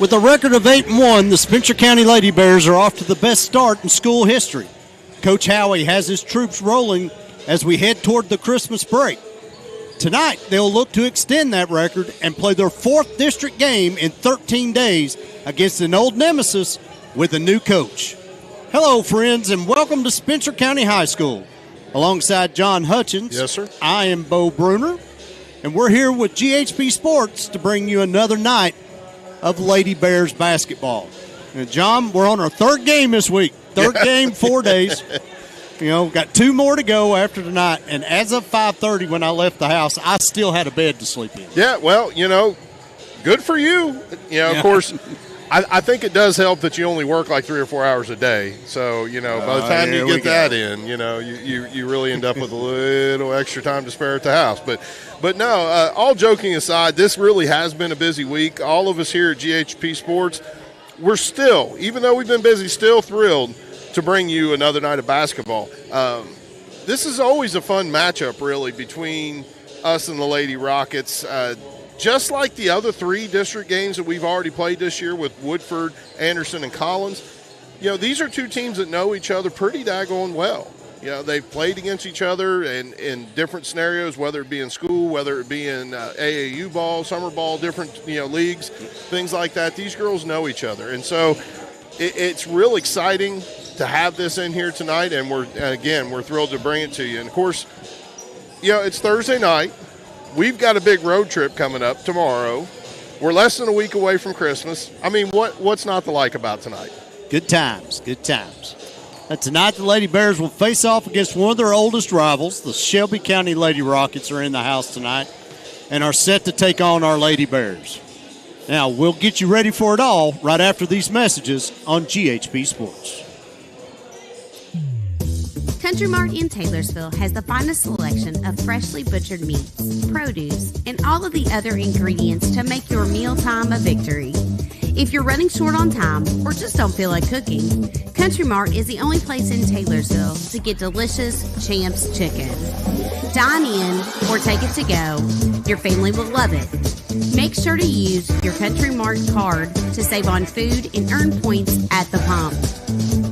With a record of 8-1, the Spencer County Lady Bears are off to the best start in school history. Coach Howie has his troops rolling as we head toward the Christmas break. Tonight, they'll look to extend that record and play their 4th district game in 13 days against an old nemesis with a new coach. Hello, friends, and welcome to Spencer County High School. Alongside John Hutchins, yes, sir. I am Bo Bruner, and we're here with GHP-SPORTS to bring you another night of Lady Bears basketball. And John, we're on our 3rd game this week. 3rd game, 4 days. Got 2 more to go after tonight. And as of 5:30 when I left the house, I still had a bed to sleep in. Yeah, well, good for you. Of course, I think it does help that you only work like 3 or 4 hours a day. So, by the time you get that in, you really end up with a little extra time to spare at the house. But no, all joking aside, this really has been a busy week. All of us here at GHP Sports, we're still, even though we've been busy, still thrilled to bring you another night of basketball. This is always a fun matchup, really, between us and the Lady Rockets. Just like the other 3 district games that we've already played this year with Woodford, Anderson, and Collins, these are 2 teams that know each other pretty daggone well. They've played against each other in different scenarios, whether it be in school, whether it be in AAU ball, summer ball, different leagues, things like that. These girls know each other. And so it's real exciting to have this in here tonight, and we're thrilled to bring it to you. And, of course, it's Thursday night. We've got a big road trip coming up tomorrow. We're less than a week away from Christmas. I mean, what's not to like about tonight? Good times, good times. Tonight, the Lady Bears will face off against one of their oldest rivals. The Shelby County Lady Rockets are in the house tonight and are set to take on our Lady Bears. Now, we'll get you ready for it all right after these messages on GHP Sports. Country Mart in Taylorsville has the finest selection of freshly butchered meats, produce, and all of the other ingredients to make your mealtime a victory. If you're running short on time or just don't feel like cooking, Country Mart is the only place in Taylorsville to get delicious Champs chicken. Dine in or take it to go. Your family will love it. Make sure to use your Country Mart card to save on food and earn points at the pump.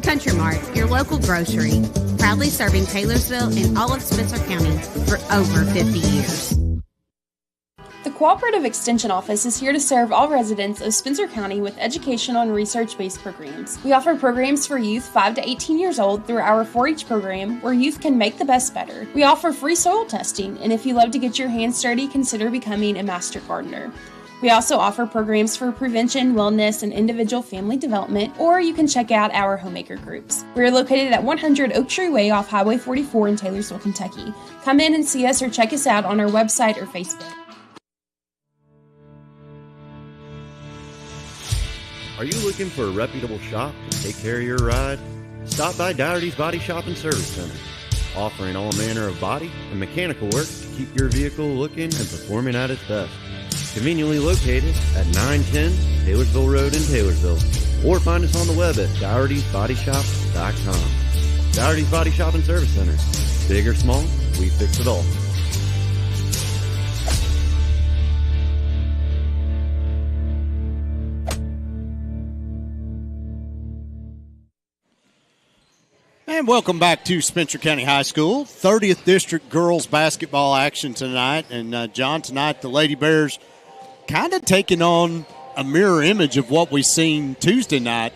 Country Mart, your local grocery, proudly serving Taylorsville and all of Spencer County for over 50 years. The Cooperative Extension Office is here to serve all residents of Spencer County with educational and research-based programs. We offer programs for youth 5 to 18 years old through our 4-H program, where youth can make the best better. We offer free soil testing, and if you love to get your hands dirty, consider becoming a master gardener. We also offer programs for prevention, wellness, and individual family development, or you can check out our homemaker groups. We are located at 100 Oak Tree Way off Highway 44 in Taylorsville, Kentucky. Come in and see us or check us out on our website or Facebook. Are you looking for a reputable shop to take care of your ride? Stop by Dougherty's Body Shop and Service Center, offering all manner of body and mechanical work to keep your vehicle looking and performing at its best. Conveniently located at 910 Taylorsville Road in Taylorsville, or find us on the web at Dougherty'sBodyShop.com. Dougherty's Body Shop and Service Center. Big or small, we fix it all. And welcome back to Spencer County High School. 30th District girls basketball action tonight. And, John, tonight the Lady Bears kind of taking on a mirror image of what we seen Tuesday night.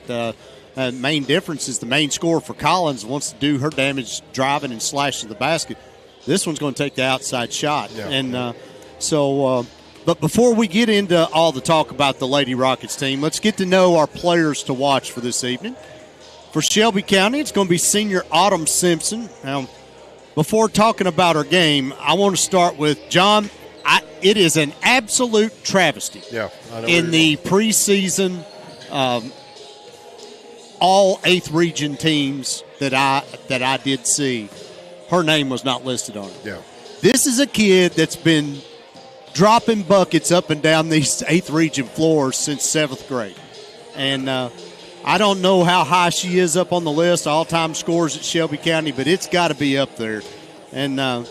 Main difference is the main scorer for Collins wants to do her damage driving and slashing the basket. This one's going to take the outside shot. Yeah. And but before we get into all the talk about the Lady Rockets team, let's get to know our players to watch for this evening. For Shelby County, it's going to be senior Autumn Simpson. Now, before talking about her game, I want to start with John. It is an absolute travesty. Yeah, I know in the preseason, all 8th region teams that I did see, her name was not listed on it. Yeah, this is a kid that's been dropping buckets up and down these 8th region floors since 7th grade, and I don't know how high she is up on the list, all-time scores at Shelby County, but it's got to be up there. And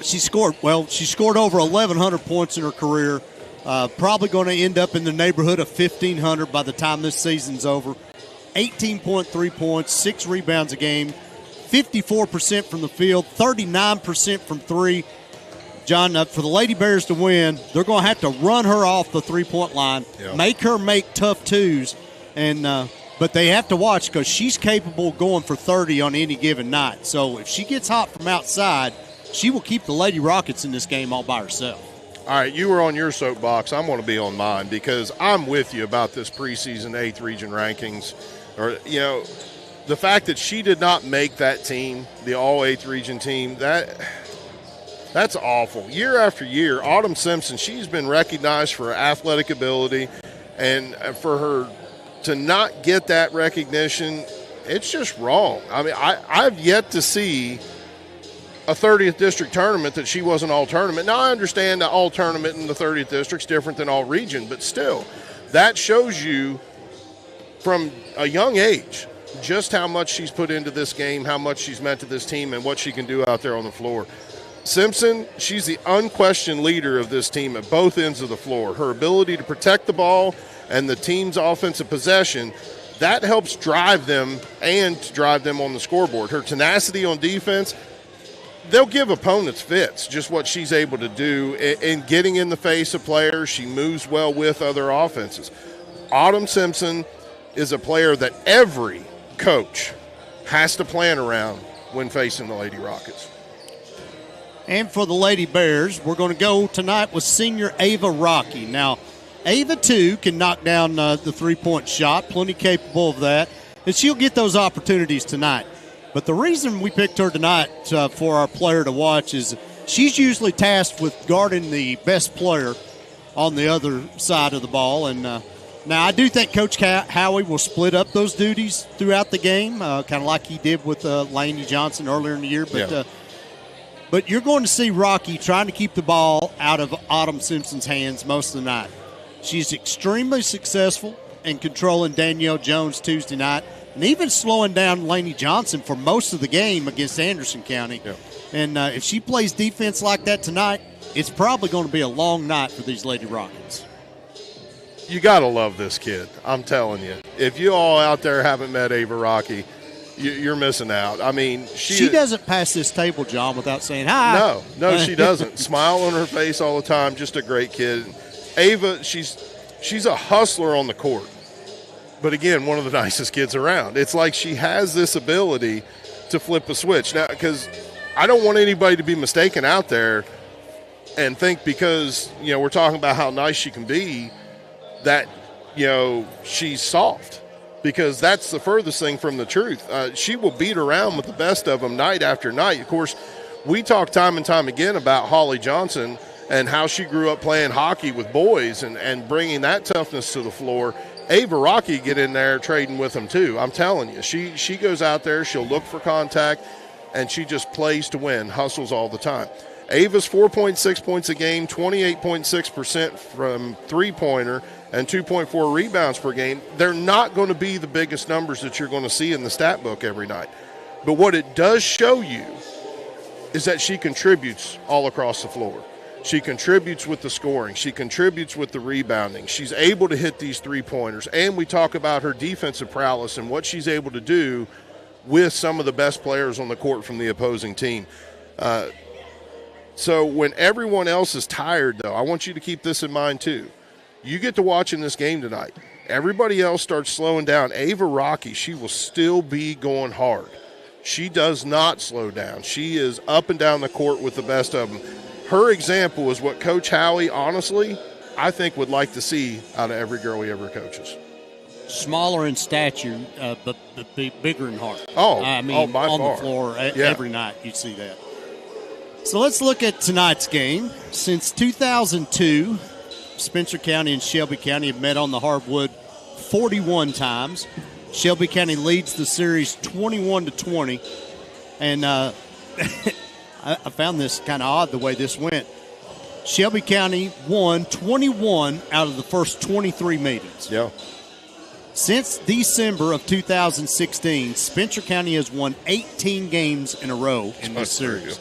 she scored over 1,100 points in her career. Probably going to end up in the neighborhood of 1,500 by the time this season's over. 18.3 points, 6 rebounds a game, 54% from the field, 39% from three. John, for the Lady Bears to win, they're going to have to run her off the three-point line, make her make tough twos, but they have to watch because she's capable of going for 30 on any given night. So if she gets hot from outside, she will keep the Lady Rockets in this game all by herself. All right, you were on your soapbox. I'm going to be on mine because I'm with you about this preseason 8th region rankings. Or, the fact that she did not make that team, the all 8th region team, that's awful. Year after year, Autumn Simpson, she's been recognized for her athletic ability, and for her to not get that recognition, it's just wrong. I mean, I've yet to see a 30th district tournament that she wasn't all tournament. Now, I understand that all tournament in the 30th district's different than all region, but still, that shows you from a young age just how much she's put into this game, how much she's meant to this team, and what she can do out there on the floor. Simpson, she's the unquestioned leader of this team at both ends of the floor. Her ability to protect the ball and the team's offensive possession, that helps drive them and to drive them on the scoreboard. Her tenacity on defense, they'll give opponents fits, just what she's able to do in getting in the face of players. She moves well with other offenses. Autumn Simpson is a player that every coach has to plan around when facing the Lady Rockets. And for the Lady Bears, we're going to go tonight with senior Ava Rocky. Now, Ava, too, can knock down the three-point shot, plenty capable of that, and she'll get those opportunities tonight. But the reason we picked her tonight for our player to watch is she's usually tasked with guarding the best player on the other side of the ball. And now I do think Coach Howie will split up those duties throughout the game, kind of like he did with Lainey Johnson earlier in the year. But you're going to see Rocky trying to keep the ball out of Autumn Simpson's hands most of the night. She's extremely successful in controlling Danielle Jones Tuesday night, and even slowing down Lainey Johnson for most of the game against Anderson County. Yeah. And if she plays defense like that tonight, it's probably going to be a long night for these Lady Rockets. You got to love this kid, I'm telling you. If you all out there haven't met Ava Rocky, you're missing out. I mean, she doesn't pass this table, John, without saying hi. No, she doesn't. Smile on her face all the time. Just a great kid. Ava, she's a hustler on the court. But again, one of the nicest kids around. It's like she has this ability to flip a switch. Now, because I don't want anybody to be mistaken out there and think because, we're talking about how nice she can be that, she's soft. Because that's the furthest thing from the truth. She will beat around with the best of them night after night. Of course, we talk time and time again about Holly Johnson and how she grew up playing hockey with boys and bringing that toughness to the floor. Ava Rocky get in there trading with them too. I'm telling you, she goes out there, she'll look for contact, and she just plays to win, hustles all the time. Ava's 4.6 points a game, 28.6% from three-pointer, and 2.4 rebounds per game. They're not going to be the biggest numbers that you're going to see in the stat book every night. But what it does show you is that she contributes all across the floor. She contributes with the scoring. She contributes with the rebounding. She's able to hit these three-pointers. And we talk about her defensive prowess and what she's able to do with some of the best players on the court from the opposing team. So when everyone else is tired, though, I want you to keep this in mind too. You get to watch in this game tonight. Everybody else starts slowing down. Ava Rocky, she will still be going hard. She does not slow down. She is up and down the court with the best of them. Her example is what Coach Howie, honestly, I think would like to see out of every girl he ever coaches. Smaller in stature, but bigger in heart. By on far. The floor every night you see that. So let's look at tonight's game. Since 2002, Spencer County and Shelby County have met on the hardwood 41 times. Shelby County leads the series 21-20. And I found this kind of odd the way this went. Shelby County won 21 out of the first 23 meetings. Yeah. Since December of 2016, Spencer County has won 18 games in a row in this series.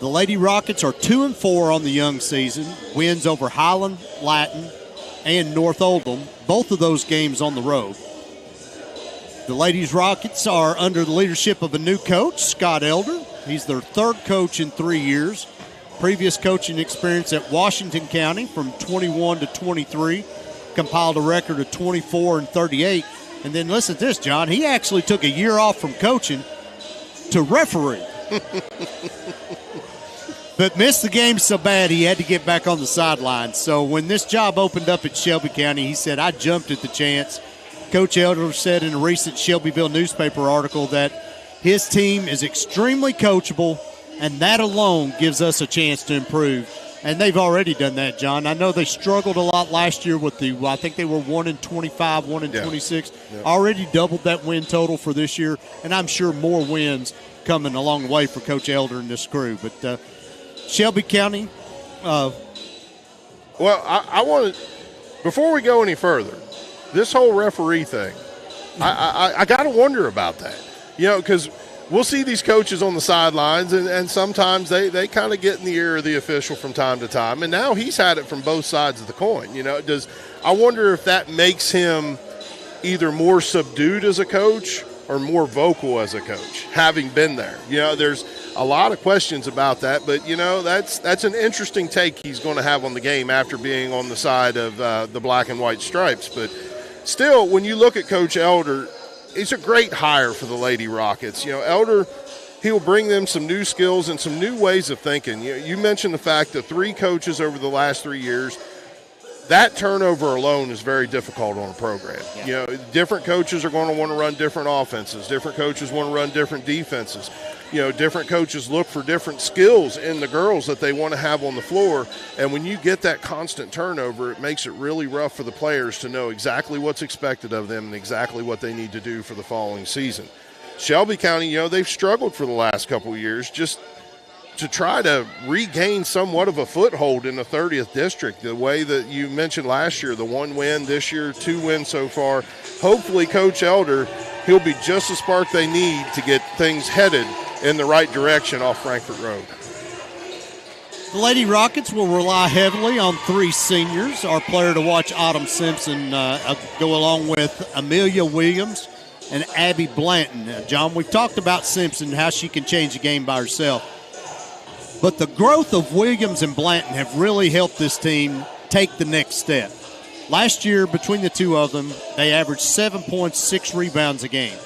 The Lady Rockets are 2-4 on the young season, wins over Highland, Latin, and North Oldham, both of those games on the road. The Ladies Rockets are under the leadership of a new coach, Scott Elder. He's their third coach in 3 years. Previous coaching experience at Washington County from 21 to 23, compiled a record of 24-38. And then listen to this, John. He actually took a year off from coaching to referee. But missed the game so bad he had to get back on the sidelines. So when this job opened up at Shelby County, he said, I jumped at the chance. Coach Elder said in a recent Shelbyville newspaper article that his team is extremely coachable, and that alone gives us a chance to improve. And they've already done that, John. I know they struggled a lot last year with I think they were 1-25, 1-26. Yeah. Already doubled that win total for this year, and I'm sure more wins coming along the way for Coach Elder and this crew. But Shelby County. Well, I want to, before we go any further, this whole referee thing, I got to wonder about that. Because we'll see these coaches on the sidelines, and sometimes they kind of get in the ear of the official from time to time. And now he's had it from both sides of the coin. I wonder if that makes him either more subdued as a coach or more vocal as a coach, having been there. There's a lot of questions about that, but that's an interesting take he's going to have on the game after being on the side of the black and white stripes. But still, when you look at Coach Elder, he's a great hire for the Lady Rockets. Elder, he'll bring them some new skills and some new ways of thinking. You mentioned the fact that 3 coaches over the last 3 years, that turnover alone is very difficult on a program. Yeah. Different coaches are going to want to run different offenses. Different coaches want to run different defenses. Different coaches look for different skills in the girls that they want to have on the floor. And when you get that constant turnover, it makes it really rough for the players to know exactly what's expected of them and exactly what they need to do for the following season. Shelby County, they've struggled for the last couple of years just to try to regain somewhat of a foothold in the 30th district. The way that you mentioned last year, the 1 win, this year 2 wins so far. Hopefully Coach Elder, he'll be just the spark they need to get things headed in the right direction off Frankfort Road. The Lady Rockets will rely heavily on 3 seniors. Our player to watch, Autumn Simpson, go along with Amelia Williams and Abby Blanton. John, we've talked about Simpson, how she can change the game by herself. But the growth of Williams and Blanton have really helped this team take the next step. Last year, between the two of them, they averaged 7 points, 6 rebounds a game.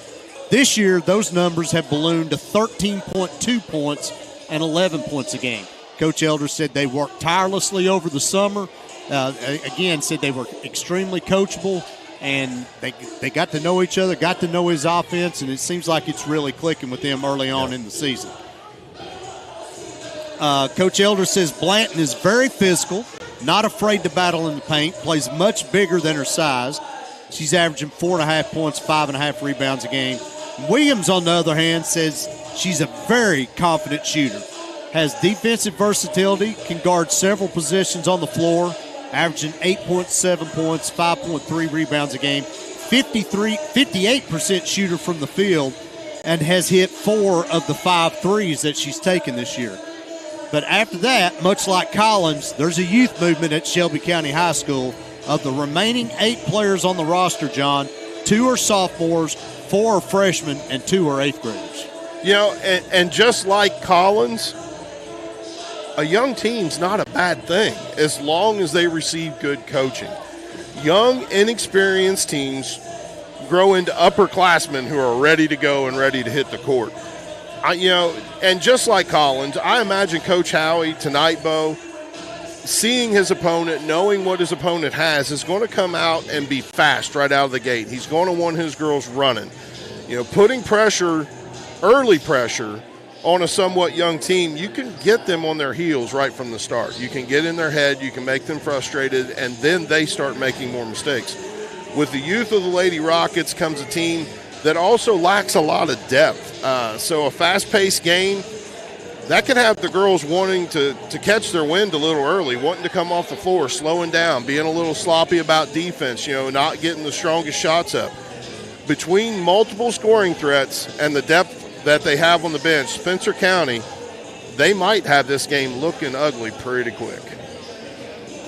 This year, those numbers have ballooned to 13.2 points and 11 points a game. Coach Elder said they worked tirelessly over the summer. Again, said they were extremely coachable, and they got to know each other, got to know his offense, and it seems like it's really clicking with them early on in the season. Coach Elder says Blanton is very physical, not afraid to battle in the paint, plays much bigger than her size. She's averaging 4.5 points, 5.5 rebounds a game. Williams, on the other hand, says she's a very confident shooter, has defensive versatility, can guard several positions on the floor, averaging 8.7 points, 5.3 rebounds a game, 58% shooter from the field, and has hit 4 of the 5 threes that she's taken this year. But after that, much like Collins, there's a youth movement at Shelby County High School. Of the remaining 8 players on the roster, John, 2 are sophomores, 4 are freshmen, and 2 are 8th graders. And just like Collins, a young team's not a bad thing as long as they receive good coaching. Young, inexperienced teams grow into upperclassmen who are ready to go and ready to hit the court. And just like Collins, I imagine Coach Howie tonight, Bo, seeing his opponent, knowing what his opponent has, is going to come out and be fast right out of the gate. He's going to want his girls running. Putting pressure, early pressure, on a somewhat young team, you can get them on their heels right from the start. You can get in their head, you can make them frustrated, and then they start making more mistakes. With the youth of the Lady Rockets comes a team that also lacks a lot of depth. So a fast-paced game, that could have the girls wanting to catch their wind a little early, wanting to come off the floor, slowing down, being a little sloppy about defense, not getting the strongest shots up. Between multiple scoring threats and the depth that they have on the bench, Spencer County, they might have this game looking ugly pretty quick.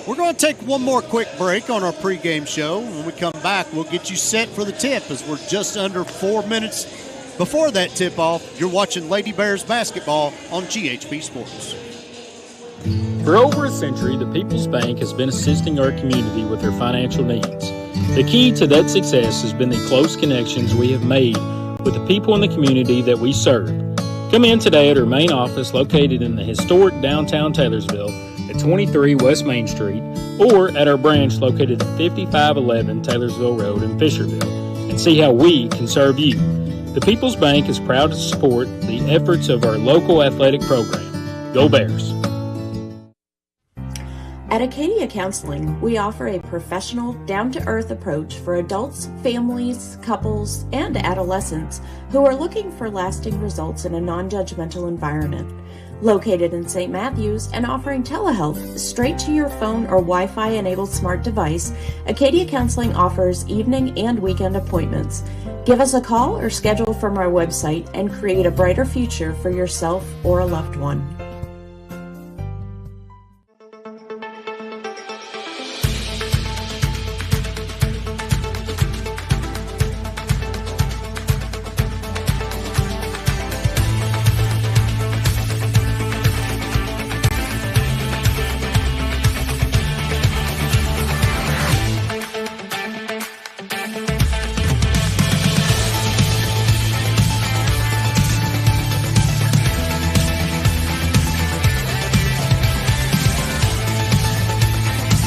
We're going to take one more quick break on our pregame show. When we come back, we'll get you set for the tip as we're just under 4 minutes before that tip-off. You're watching Lady Bears basketball on GHP Sports. For over a century, the People's Bank has been assisting our community with their financial needs. The key to that success has been the close connections we have made with the people in the community that we serve. Come in today at our main office located in the historic downtown Taylorsville at 23 West Main Street, or at our branch located at 5511 Taylorsville Road in Fisherville, and see how we can serve you. The People's Bank is proud to support the efforts of our local athletic program. Go Bears! At Acadia Counseling, we offer a professional, down-to-earth approach for adults, families, couples, and adolescents who are looking for lasting results in a non-judgmental environment. Located in St. Matthews and offering telehealth straight to your phone or Wi-Fi enabled smart device, Acadia Counseling offers evening and weekend appointments. Give us a call or schedule from our website and create a brighter future for yourself or a loved one.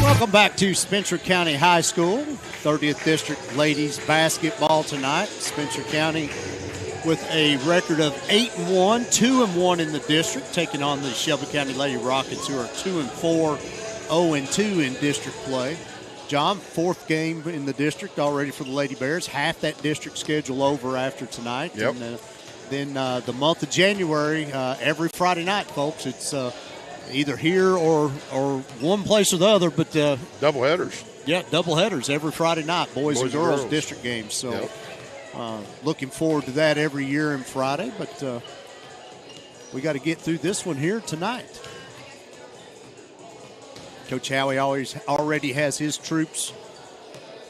Welcome back to Spencer County High School, 30th District Ladies Basketball tonight. Spencer County with a record of 8-1, 2-1 in the district, taking on the Shelby County Lady Rockets, who are 2-4, 0-2 in district play. John, fourth game in the district already for the Lady Bears. Half that district schedule over after tonight. Yep. And then the month of January, every Friday night, folks, it's either here or one place or the other, but Double headers. Yeah, double headers every Friday night, boys and girls district games. So Yep. Looking forward to that every year on Friday, but we got to get through this one here tonight. Coach Howie already has his troops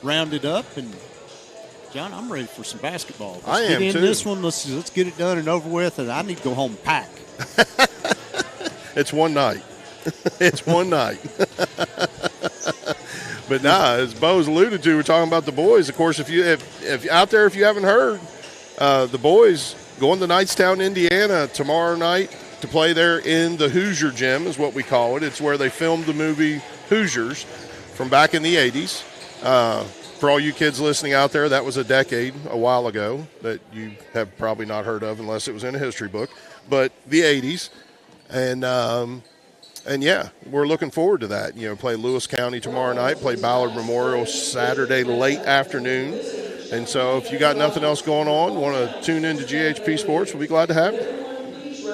rounded up, and John, I'm ready for some basketball. I am get in too. This one, let's get it done and over with, and I need to go home and pack. It's one night. It's one night. But as Bo's alluded to, we're talking about the boys. Of course, if out there, if you haven't heard, the boys going to Knightstown, Indiana tomorrow night to play there in the Hoosier Gym is what we call it. It's where they filmed the movie Hoosiers from back in the 80s. For all you kids listening out there, that was a while ago, that you have probably not heard of unless it was in a history book. But the 80s. And yeah, we're looking forward to that. Play Lewis County tomorrow night, play Ballard Memorial Saturday late afternoon. And so if you got nothing else going on, want to tune into GHP Sports, we'll be glad to have you.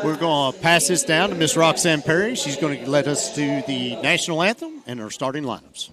We're going to pass this down to Miss Roxanne Perry. She's going to let us do the national anthem and our starting lineups.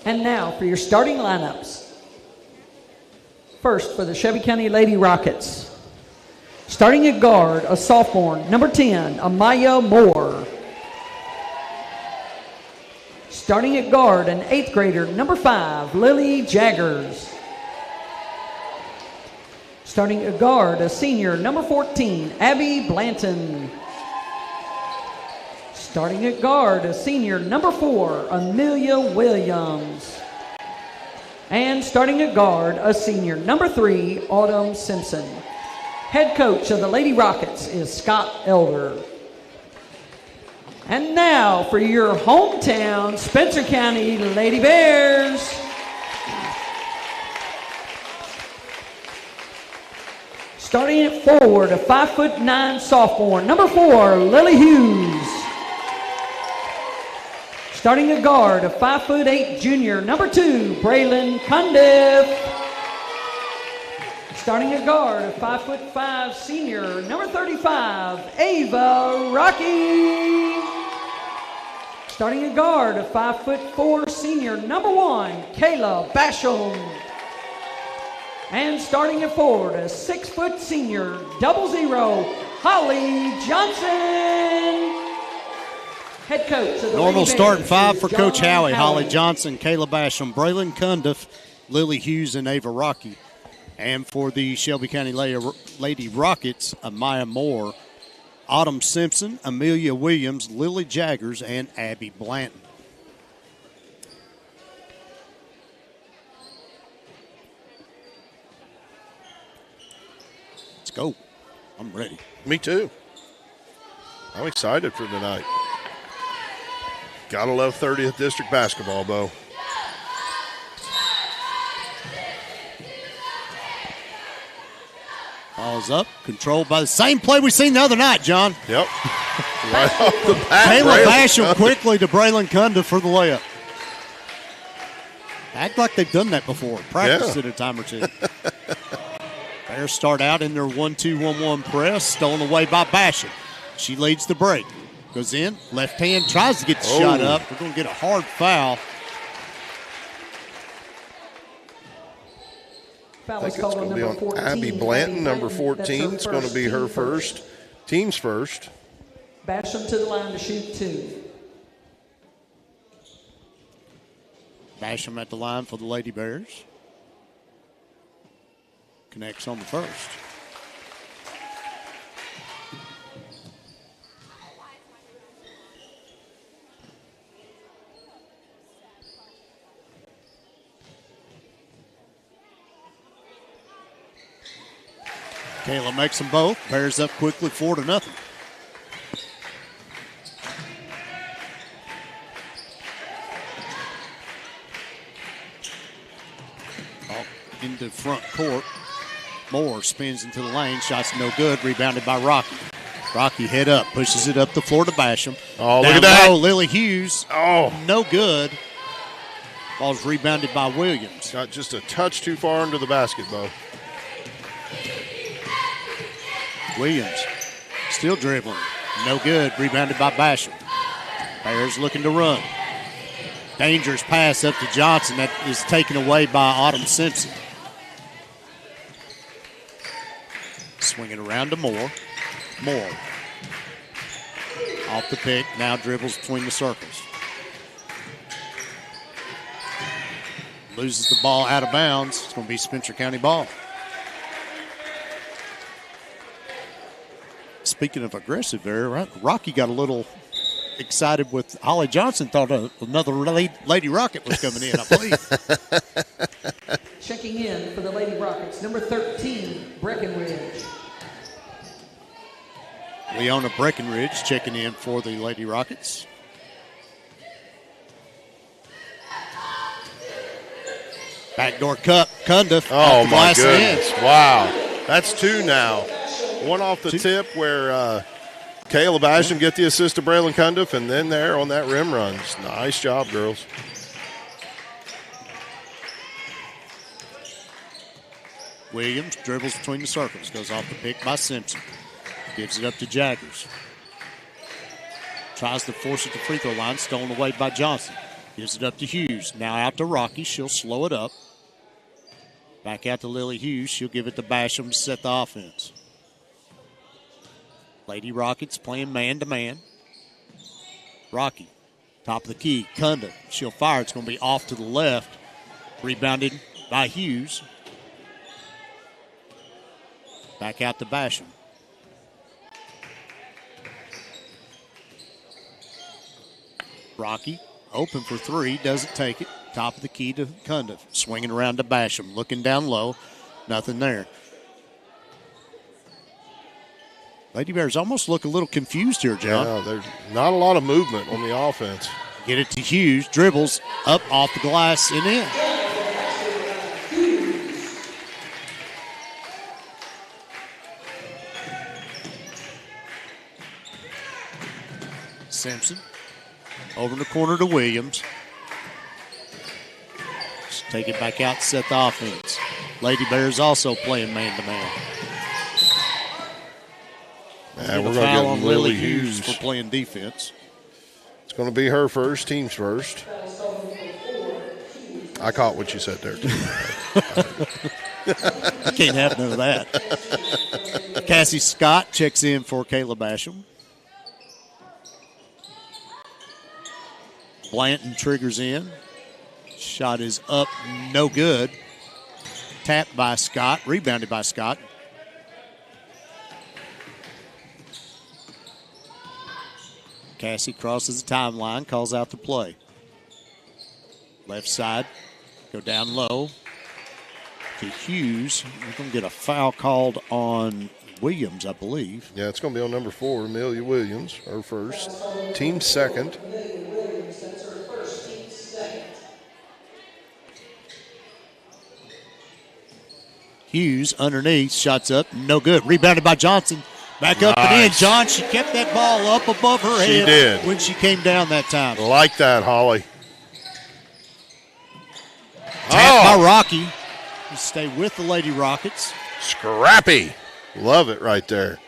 And now for your starting lineups. First, for the Shelby County Lady Rockets. Starting at guard, a sophomore, number 10, Amaya Moore. Starting at guard, an 8th grader, number 5, Lily Jaggers. Starting at guard, a senior, number 14, Abby Blanton. Starting at guard, a senior, number 4, Amelia Williams. And starting at guard, a senior, number 3, Autumn Simpson. Head coach of the Lady Rockets is Scott Elder. And now for your hometown Spencer County Lady Bears. Starting at forward, a 5'9" sophomore, number 4, Lily Hughes. Starting at guard, a 5'8" junior, number 2, Braylon Cundiff. Starting at guard, a 5'5" senior, number 35, Ava Rocky. Starting at guard, a 5'4" senior, number 1, Kayla Basham. And starting at forward, a 6' senior, 00, Holly Johnson. Head coach of the Normal Lady starting Bears 5 is for Coach John Howie. Holly Johnson, Kayla Basham, Braylon Cundiff, Lily Hughes, and Ava Rocky. And for the Shelby County Lady Rockets, Amaya Moore, Autumn Simpson, Amelia Williams, Lily Jaggers, and Abby Blanton. Let's go. I'm ready. Me too. I'm excited for tonight. Gotta love 30th District basketball, Bo. Ball's up, controlled by the same play we seen the other night, John. Yep. Right off the bat. Kayla Basham quickly to Braylon Cundiff for the layup. Act like they've done that before. Practiced it a time or two. Bears start out in their 1-2-1-1 press, stolen away by Basham. She leads the break. Goes in, left hand, tries to get the shot up. We're going to get a hard foul. I think it's going to be on Abby Blanton, number 14. It's going to be her first, team's first. Basham to the line to shoot 2. Basham at the line for the Lady Bears. Connects on the first. Kayla makes them both. Bears up quickly 4-0. Into front court. Moore spins into the lane. Shot's no good. Rebounded by Rocky. Rocky head up. Pushes it up the floor to Basham. Oh, down look at that. low, Lily Hughes. Oh. No good. Ball's rebounded by Williams. Got just a touch too far under the basket, Bo. Williams still dribbling. No good. Rebounded by Basham. Bears looking to run. Dangerous pass up to Johnson. That is taken away by Autumn Simpson. Swing it around to Moore. Moore. Off the pick. Now dribbles between the circles. Loses the ball out of bounds. It's going to be Spencer County ball. Speaking of aggressive there, right? Rocky got a little excited with Holly Johnson. Thought another Lady Rocket was coming in, I believe. Checking in for the Lady Rockets, number 13, Breckenridge. Leona Breckenridge checking in for the Lady Rockets. Backdoor cup, Cundiff. Oh, my goodness. Wow. That's 2 now. One off the tip where Kayla Basham get the assist to Braylon Cundiff, and then there on that rim run. Just nice job, girls. Williams dribbles between the circles. Goes off the pick by Simpson. Gives it up to Jaggers. Tries to force it to free throw line. Stolen away by Johnson. Gives it up to Hughes. Now out to Rocky. She'll slow it up. Back out to Lily Hughes. She'll give it to Basham to set the offense. Lady Rockets playing man-to-man. Rocky, top of the key. Kunda, she'll fire. It's going to be off to the left. Rebounded by Hughes. Back out to Basham. Rocky, open for three, doesn't take it. Top of the key to Kunda. Swinging around to Basham, looking down low. Nothing there. Lady Bears almost look a little confused here, John. Yeah, there's not a lot of movement on the offense. Get it to Hughes, dribbles up off the glass and in. Simpson over in the corner to Williams. Just take it back out, set the offense. Lady Bears also playing man-to-man. And we're a going to foul get on Lily Hughes for playing defense. It's going to be her first, team's first. I caught what you said there, too. Can't have none of that. Cassie Scott checks in for Kayla Basham. Blanton triggers in. Shot is up, no good. Tapped by Scott, rebounded by Scott. Cassie crosses the timeline, calls out the play. Left side, go down low to Hughes. We're going to get a foul called on Williams, I believe. Yeah, it's going to be on number 4, Amelia Williams, her first. Team second. Hughes underneath, shots up, no good. Rebounded by Johnson. Back up and in. John, she kept that ball up above her head. She did. When she came down that time. Like that, Holly. Tapped by Rocky. We stay with the Lady Rockets. Scrappy. Love it right there.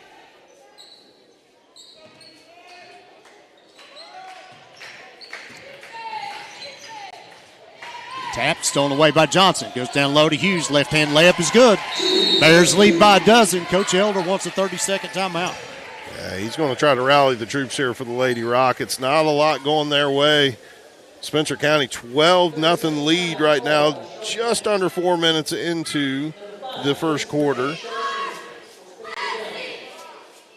Tap, stolen away by Johnson. Goes down low to Hughes. Left-hand layup is good. Bears lead by a dozen. Coach Elder wants a 30-second timeout. Yeah, he's going to try to rally the troops here for the Lady Rockets. Not a lot going their way. Spencer County 12-0 lead right now, just under 4 minutes into the first quarter.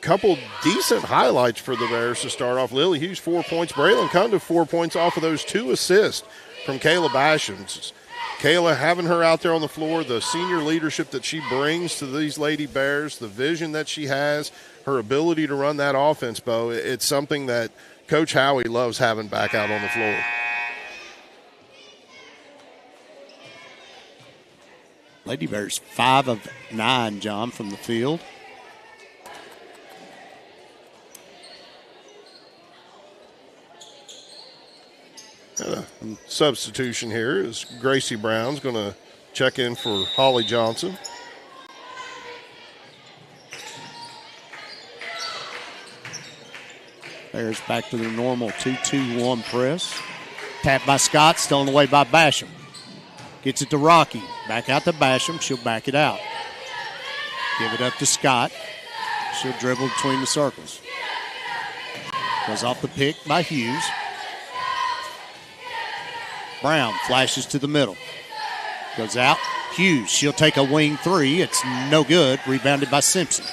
Couple decent highlights for the Bears to start off. Lily Hughes, 4 points. Braylon Kunda, 4 points off of those 2 assists from Kayla Basham. Kayla having her out there on the floor, the senior leadership that she brings to these Lady Bears, the vision that she has, her ability to run that offense, Bo, it's something that Coach Howie loves having back out on the floor. Lady Bears 5 of 9, John, from the field. Substitution here is Gracie Brown's going to check in for Holly Johnson. Bears back to their normal 2-2-1 press. Tapped by Scott, stolen away by Basham. Gets it to Rocky. Back out to Basham. She'll back it out. Give it up to Scott. She'll dribble between the circles. Goes off the pick by Hughes. Brown flashes to the middle. Goes out. Hughes, she'll take a wing three. It's no good. Rebounded by Simpson.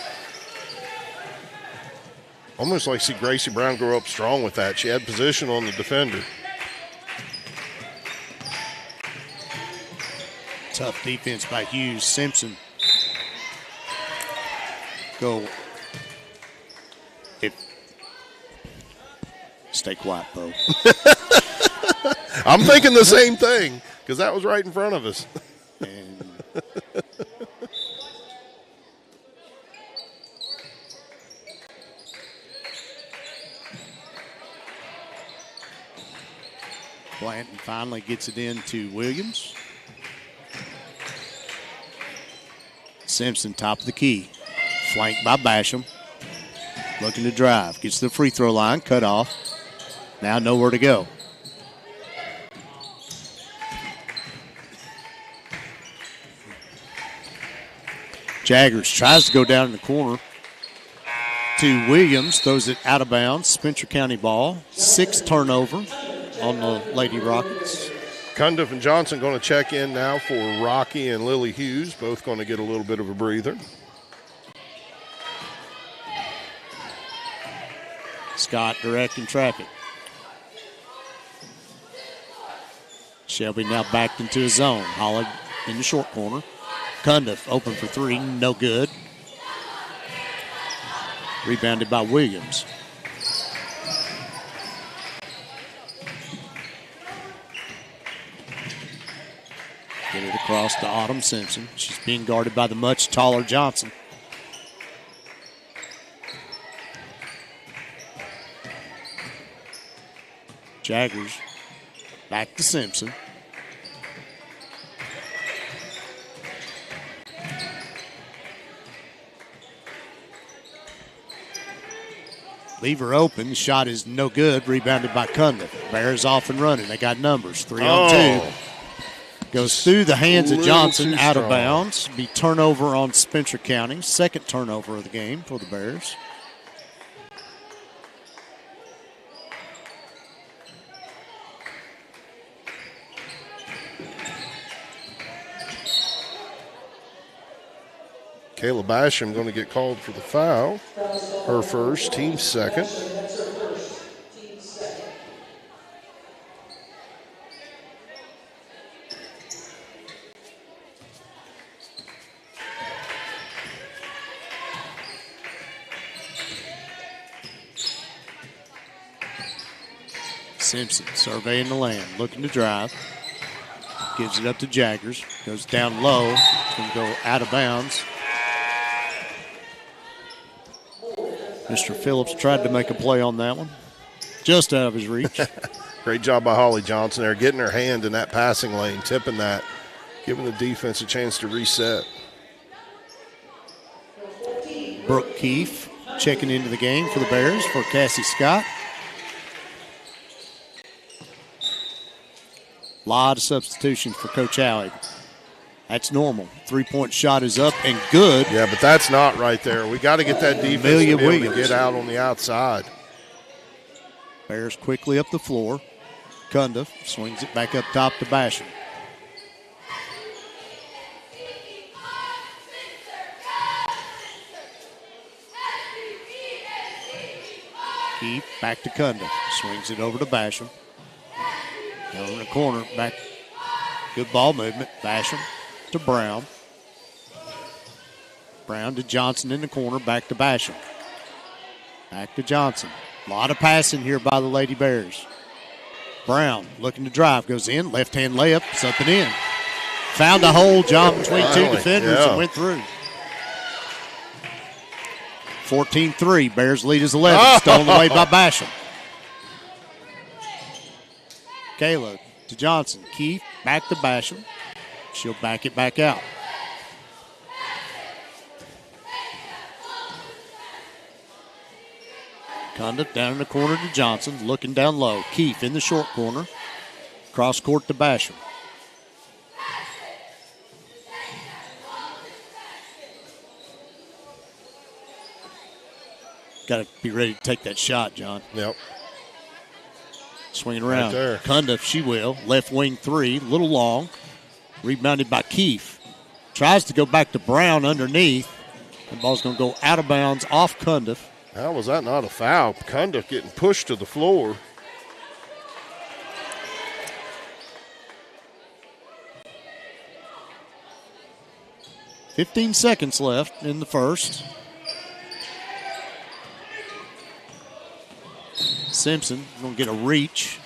Almost like see Gracie Brown grow up strong with that. She had position on the defender. Tough defense by Hughes. Simpson. Go. Stay quiet, Bo. I'm thinking the same thing because that was right in front of us. And Blanton finally gets it into Williams. Simpson, top of the key. Flanked by Basham. Looking to drive. Gets to the free throw line. Cut off. Now nowhere to go. Jaggers tries to go down in the corner to Williams, throws it out of bounds. Spencer County ball. 6th turnover on the Lady Rockets. Cundiff and Johnson going to check in now for Rocky and Lily Hughes, both going to get a little bit of a breather. Scott directing traffic. Shelby now backed into his zone. Holland in the short corner. Cundiff open for 3, no good. Rebounded by Williams. Get it across to Autumn Simpson. She's being guarded by the much taller Johnson. Jaggers back to Simpson. Leave her open. Shot is no good. Rebounded by Cundiff. Bears off and running. They got numbers. 3-on-2. Goes through the hands of Johnson, out of bounds. Be turnover on Spencer County. 2nd turnover of the game for the Bears. Kayla Basham going to get called for the foul. Her first, team second. Simpson surveying the lane, looking to drive. Gives it up to Jaggers. Goes down low. It's going to go out of bounds. Mr. Phillips tried to make a play on that one. Just out of his reach. Great job by Holly Johnson there, getting her hand in that passing lane, tipping that, giving the defense a chance to reset. Brooke Keefe checking into the game for the Bears for Cassie Scott. A lot of substitutions for Coach Alley. That's normal. 3-point shot is up and good. Yeah, but that's not right there. We got to get that defense to be able to get out on the outside. Bears quickly up the floor. Cundiff swings it back up top to Basham. Keefe back to Cundiff. Swings it over to Basham. Down in the corner, back. Good ball movement. Basham to Brown. Brown to Johnson in the corner, back to Basham. Back to Johnson. A lot of passing here by the Lady Bears. Brown looking to drive, goes in, left-hand layup, something in. Found a hole, John, between two defenders and went through. 14-3, Bears lead is 11, stolen away by Basham. Kayla to Johnson, Keefe back to Basham. She'll back it back out. Cundiff down in the corner to Johnson, looking down low. Keefe in the short corner. Cross court to Basham. Got to be ready to take that shot, John. Yep. Swinging around. Right there. Cundiff, she will. Left wing 3, little long. Rebounded by Keefe. Tries to go back to Brown underneath. The ball's going to go out of bounds off Cundiff. How was that not a foul? Cundiff getting pushed to the floor. .15 seconds left in the first. Simpson going to get a reach.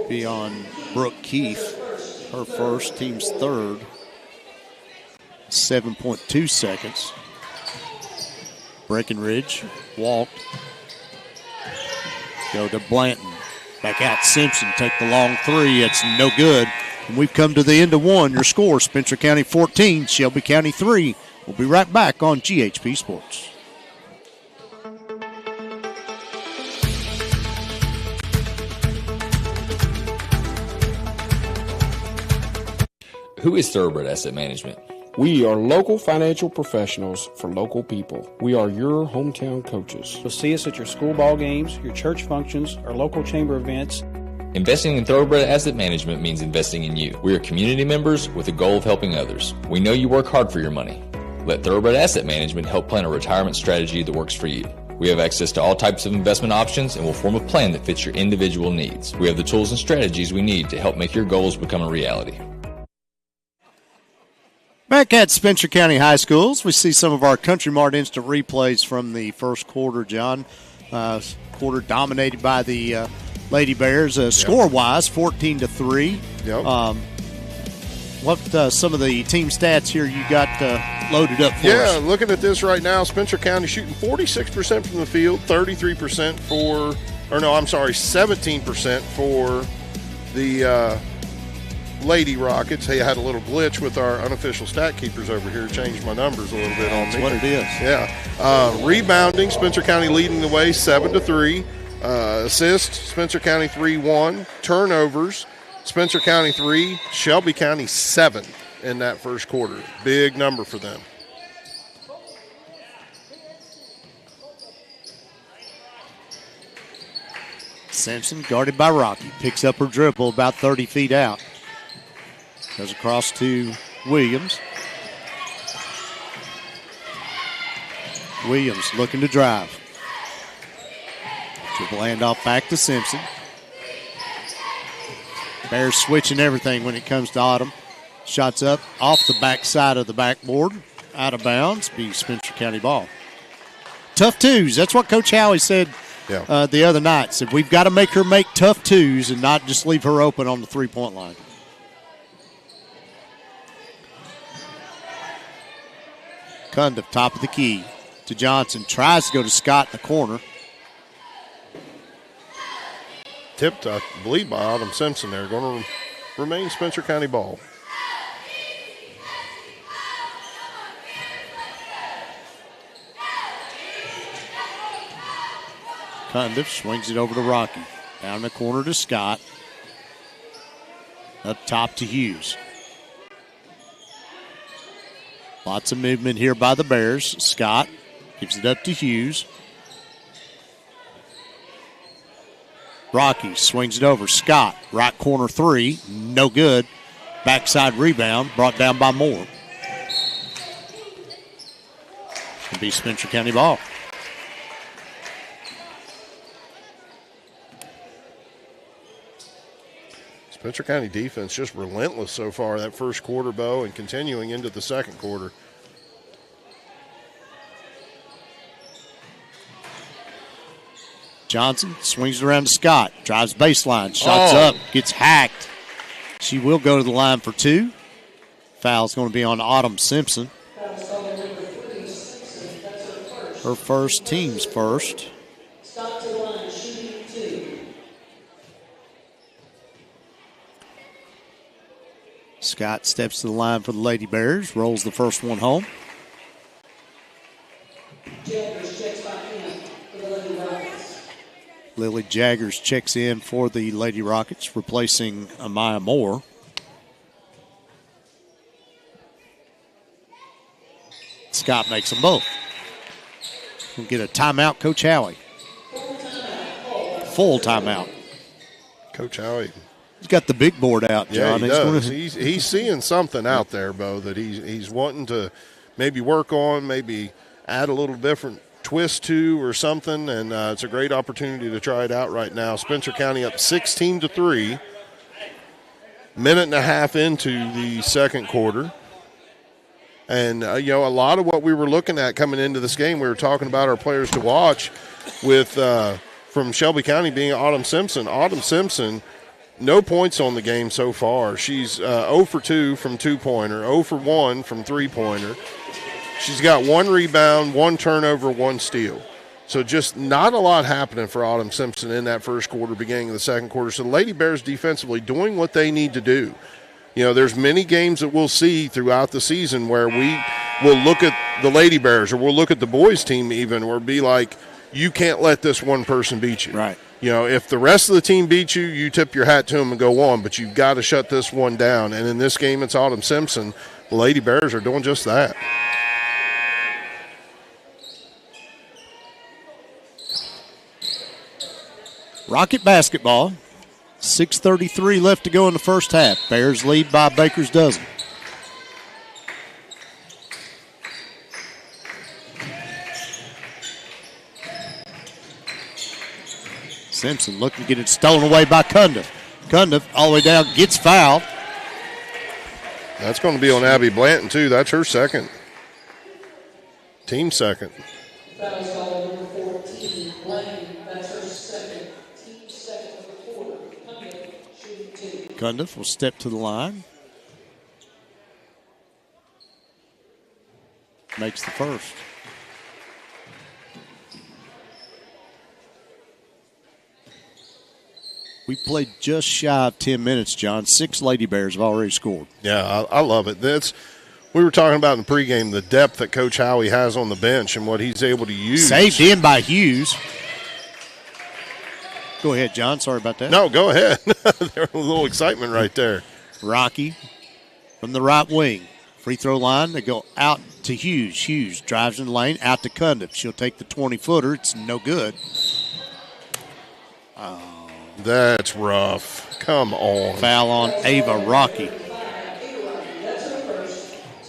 Be on Brooke Keefe. Her first, team's third. 7.2 seconds. Breckenridge walked. Go to Blanton. Back out Simpson. Take the long 3. It's no good. And we've come to the end of one. Your score, Spencer County 14, Shelby County 3. We'll be right back on GHP Sports. Who is Thoroughbred Asset Management? We are local financial professionals for local people. We are your hometown coaches. You'll see us at your school ball games, your church functions, our local chamber events. Investing in Thoroughbred Asset Management means investing in you. We are community members with the goal of helping others. We know you work hard for your money. Let Thoroughbred Asset Management help plan a retirement strategy that works for you. We have access to all types of investment options and will form a plan that fits your individual needs. We have the tools and strategies we need to help make your goals become a reality. Back at Spencer County High Schools, we see some of our Country Mart instant replays from the first quarter, John. Quarter dominated by the Lady Bears. Score-wise, 14-3. Yep. What some of the team stats here you got loaded up for us? Yeah, looking at this right now, Spencer County shooting 46% from the field, 33% 17% for the Lady Rockets. Hey, I had a little glitch with our unofficial stat keepers over here. Changed my numbers a little bit on me. That's what it is. Yeah. Rebounding, Spencer County leading the way, 7-3. Assists, Spencer County 3-1. Turnovers, Spencer County 3, Shelby County 7 in that first quarter. Big number for them. Simpson guarded by Rocky. Picks up her dribble about 30 feet out. Goes across to Williams. Williams looking to drive. Dribble handoff back to Simpson. Bears switching everything when it comes to Autumn. Shots up off the backside of the backboard. Out of bounds. Be Spencer County ball. Tough twos. That's what Coach Howie said the other night. Said we've got to make her make tough twos and not just leave her open on the three-point line. Cundiff, top of the key to Johnson. Tries to go to Scott in the corner. Tipped, I believe, by Autumn Simpson there. Going to remain Spencer County ball. Cundiff swings it over to Rocky. Down the corner to Scott. Up top to Hughes. Lots of movement here by the Bears. Scott gives it up to Hughes. Rocky swings it over. Scott, right corner three, no good. Backside rebound, brought down by Moore. It'll be Spencer County ball. Spencer County defense just relentless so far that first quarter, Bo, and continuing into the second quarter. Johnson swings it around to Scott. Drives baseline. Shots up. Gets hacked. She will go to the line for two. Foul's going to be on Autumn Simpson. Her first, team's first. Scott steps to the line for the Lady Bears. Rolls the first one home. Lily Jaggers checks in for the Lady Rockets, replacing Amaya Moore. Scott makes them both. We'll get a timeout, Coach Howie. Full timeout. Coach Howie. He's got the big board out, John. Yeah, he does. He's seeing something out there, Bo, that he's wanting to maybe work on, maybe add a little different twist to or something, and it's a great opportunity to try it out right now. Spencer County up 16-3. Minute and a half into the second quarter. And, a lot of what we were looking at coming into this game, we were talking about our players to watch with from Shelby County being Autumn Simpson. Autumn Simpson, no points on the game so far. She's 0 for 2 from two-pointer, 0 for 1 from three-pointer. She's got 1 rebound, 1 turnover, 1 steal. So just not a lot happening for Autumn Simpson in that first quarter, beginning of the second quarter. So the Lady Bears defensively doing what they need to do. There's many games that we'll see throughout the season where we will look at the Lady Bears or we'll look at the boys team even or be like, you can't let this one person beat you. Right. if the rest of the team beats you, you tip your hat to them and go on, but you've got to shut this one down. And in this game, it's Autumn Simpson. The Lady Bears are doing just that. Rocket basketball. 6:33 left to go in the first half. Bears lead by Baker's dozen. Simpson looking to get it stolen away by Cundiff. Cundiff all the way down, gets fouled. That's going to be on Abby Blanton, too. That's her second. Team second. Cundiff will step to the line. Makes the first. We played just shy of 10 minutes, John. 6 Lady Bears have already scored. Yeah, I love it. We were talking about in the pregame the depth that Coach Howie has on the bench and what he's able to use. Saved in by Hughes. Go ahead, John. Sorry about that. No, go ahead. There's a little excitement right there. Rocky from the right wing. Free throw line. They go out to Hughes. Hughes drives in the lane, out to Cundiff. She'll take the 20-footer. It's no good. That's rough. Come on. Foul on Ava Rocky.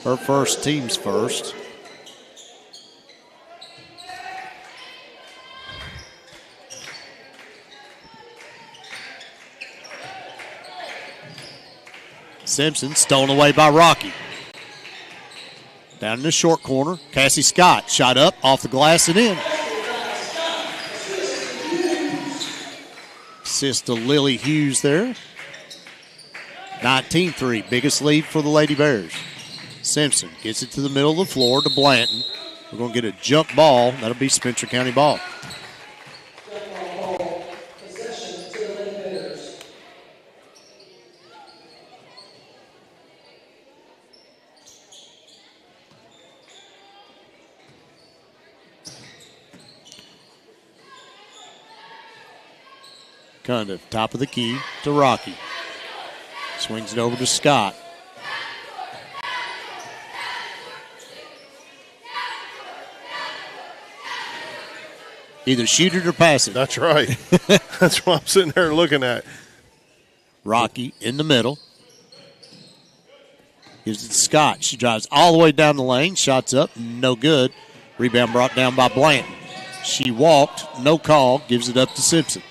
Her first, team's first. Simpson stolen away by Rocky. Down in the short corner, Cassie Scott shot up off the glass and in. Assist to Lily Hughes there. 19-3, biggest lead for the Lady Bears. Simpson gets it to the middle of the floor to Blanton. We're going to get a jump ball. That'll be Spencer County ball. Cundiff, top of the key to Rocky. Swings it over to Scott. Either shoot it or pass it. That's right. That's what I'm sitting there looking at. Rocky in the middle. Gives it to Scott. She drives all the way down the lane. Shots up, no good. Rebound brought down by Blanton. She walked, no call. Gives it up to Simpson.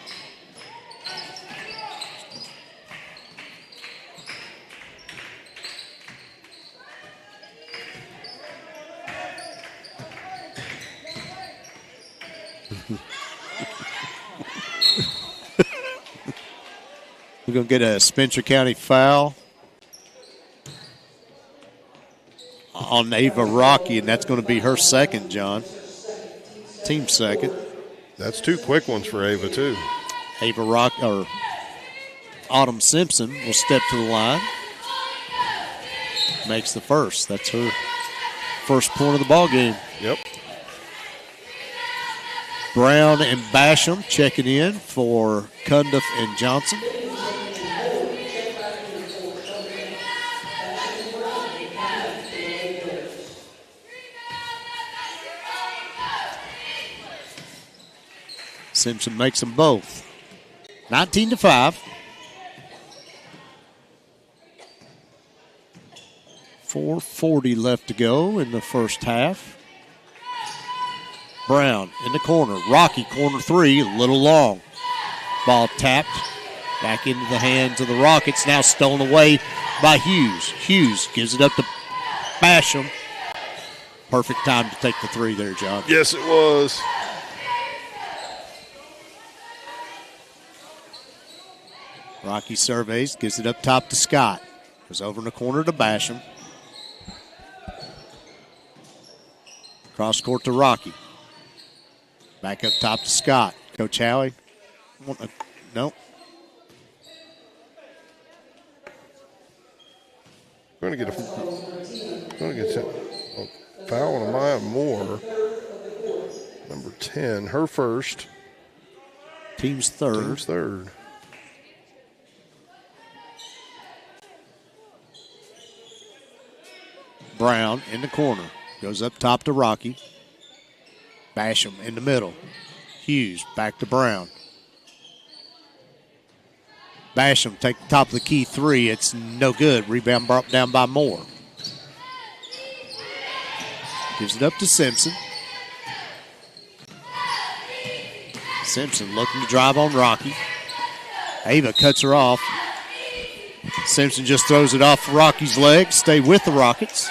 We're going to get a Spencer County foul on Ava Rocky, and that's going to be her second, John. Team second. That's 2 quick ones for Ava, too. Ava Rocky, or Autumn Simpson will step to the line. Makes the first. That's her first point of the ball game. Yep. Brown and Basham checking in for Cundiff and Johnson. Simpson makes them both. 19-5. 4:40 left to go in the first half. Brown in the corner. Rocky corner 3, a little long. Ball tapped back into the hands of the Rockets. Now stolen away by Hughes. Hughes gives it up to Basham. Perfect time to take the 3 there, John. Yes, it was. Rocky surveys, gives it up top to Scott. Goes over in the corner to Basham. Cross court to Rocky. Back up top to Scott. Coach Howie. Nope. Going to get a foul on Maya Moore. Number 10, her first. Team's third. Brown in the corner. Goes up top to Rocky. Basham in the middle. Hughes back to Brown. Basham take the top of the key three. It's no good. Rebound brought down by Moore. Gives it up to Simpson. Simpson looking to drive on Rocky. Ava cuts her off. Simpson just throws it off Rocky's legs. Stay with the Rockets.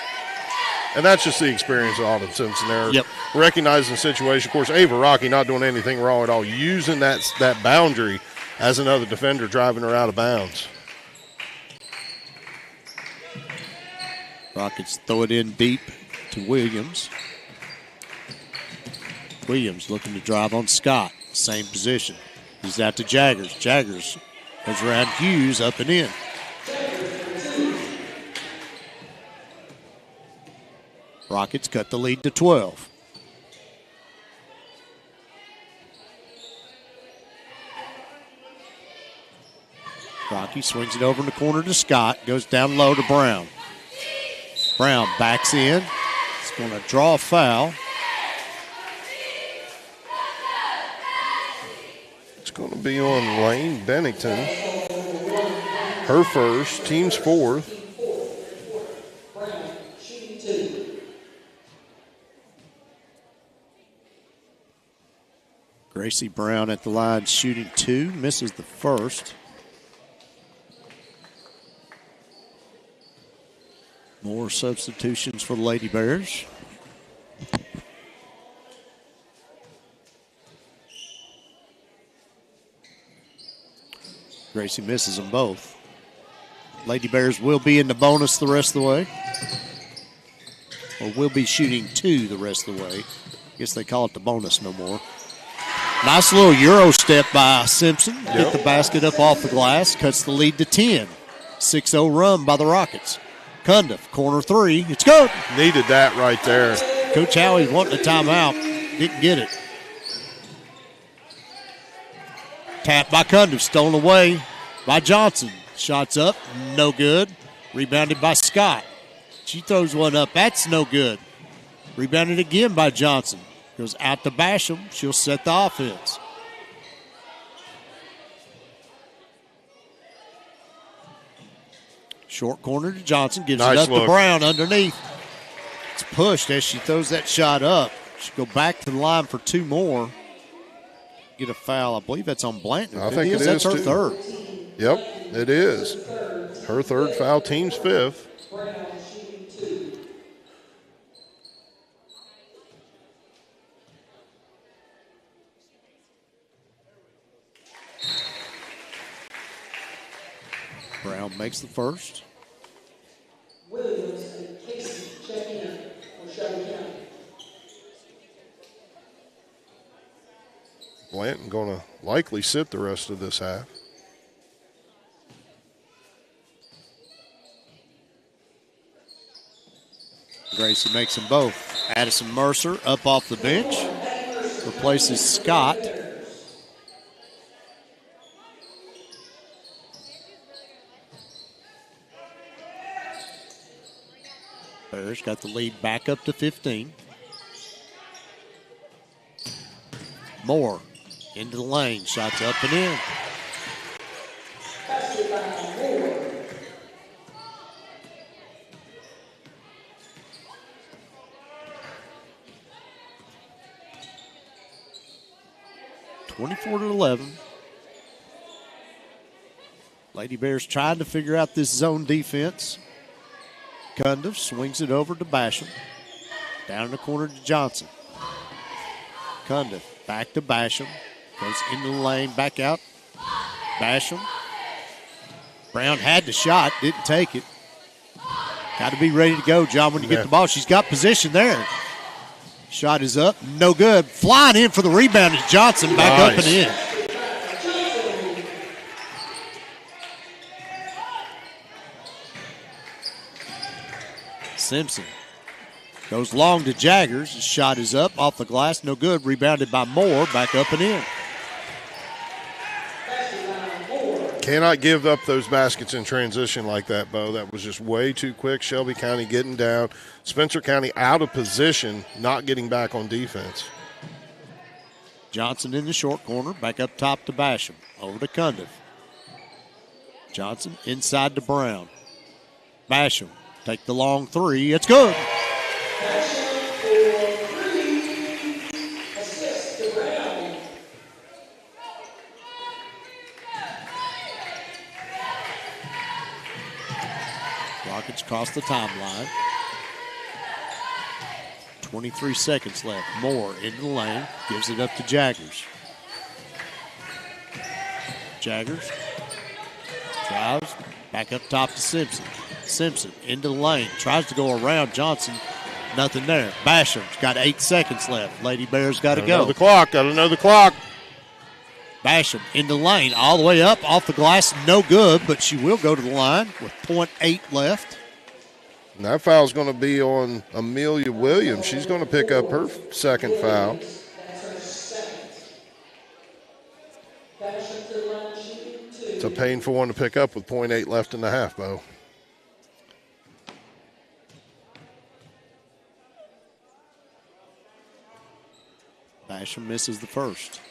And that's just the experience of Alden Simpson there. Yep. Recognizing the situation. Of course, Ava Rocky not doing anything wrong at all. Using that boundary as another defender driving her out of bounds. Rockets throw it in deep to Williams. Williams looking to drive on Scott. Same position. He's out to Jaggers. Jaggers goes around Hughes, up and in. Rockets cut the lead to 12. Rocky swings it over in the corner to Scott. Goes down low to Brown. Brown backs in. He's going to draw a foul. It's going to be on Lane Bennington. Her first, team's fourth. Gracie Brown at the line shooting two. Misses the first. More substitutions for the Lady Bears. Gracie misses them both. Lady Bears will be in the bonus the rest of the way. Or will be shooting two the rest of the way. I guess they call it the bonus no more. Nice little Euro step by Simpson. Get the basket up off the glass. Cuts the lead to 10. 6-0 run by the Rockets. Cundiff, corner three. It's good. Needed that right there. Coach Howie's wanting a timeout. Didn't get it. Tap by Cundiff. Stolen away by Johnson. Shots up. No good. Rebounded by Scott. She throws one up. That's no good. Rebounded again by Johnson. Goes out to Basham. She'll set the offense. Short corner to Johnson. Gives it up to Brown underneath. It's pushed as she throws that shot up. She'll go back to the line for two more. Get a foul. I believe that's on Blanton. I think it is. That's her third. Yep, it is. Her third foul, team's fifth. Brown makes the first. Williams and Casey check in for Shelby County. Blanton going to likely sit the rest of this half. Gracie makes them both. Addison Mercer up off the bench. Replaces Scott. Bears got the lead back up to 15. Moore into the lane. Shots up and in. (24-11). Lady Bears trying to figure out this zone defense. Cundiff swings it over to Basham. Down in the corner to Johnson. Cundiff back to Basham. Goes into the lane, back out. Basham. Brown had the shot, didn't take it. Got to be ready to go, John, when you get the ball. She's got position there. Shot is up, no good. Flying in for the rebound is Johnson, back up and in. Simpson goes long to Jaggers. His shot is up, off the glass, no good. Rebounded by Moore, back up and in. Cannot give up those baskets in transition like that, Bo. That was just way too quick. Shelby County getting down. Spencer County out of position, not getting back on defense. Johnson in the short corner, back up top to Basham. Over to Cundiff. Johnson inside to Brown. Basham, take the long three. It's good. Rockets cross the timeline. 23 seconds left. Moore into the lane. Gives it up to Jaggers. Jaggers drives. Back up top to Simpson. Simpson into the lane. Tries to go around Johnson. Nothing there. Basham's got 8 seconds left. Lady Bears got to go. Know the clock. Got to know the clock. Basham into the lane. All the way up. Off the glass. No good, but she will go to the line with .8 left. And that foul's going to be on Amelia Williams. She's going to pick up her second foul. It's a painful one to pick up with .8 left in the half, Bo. Basham misses the first.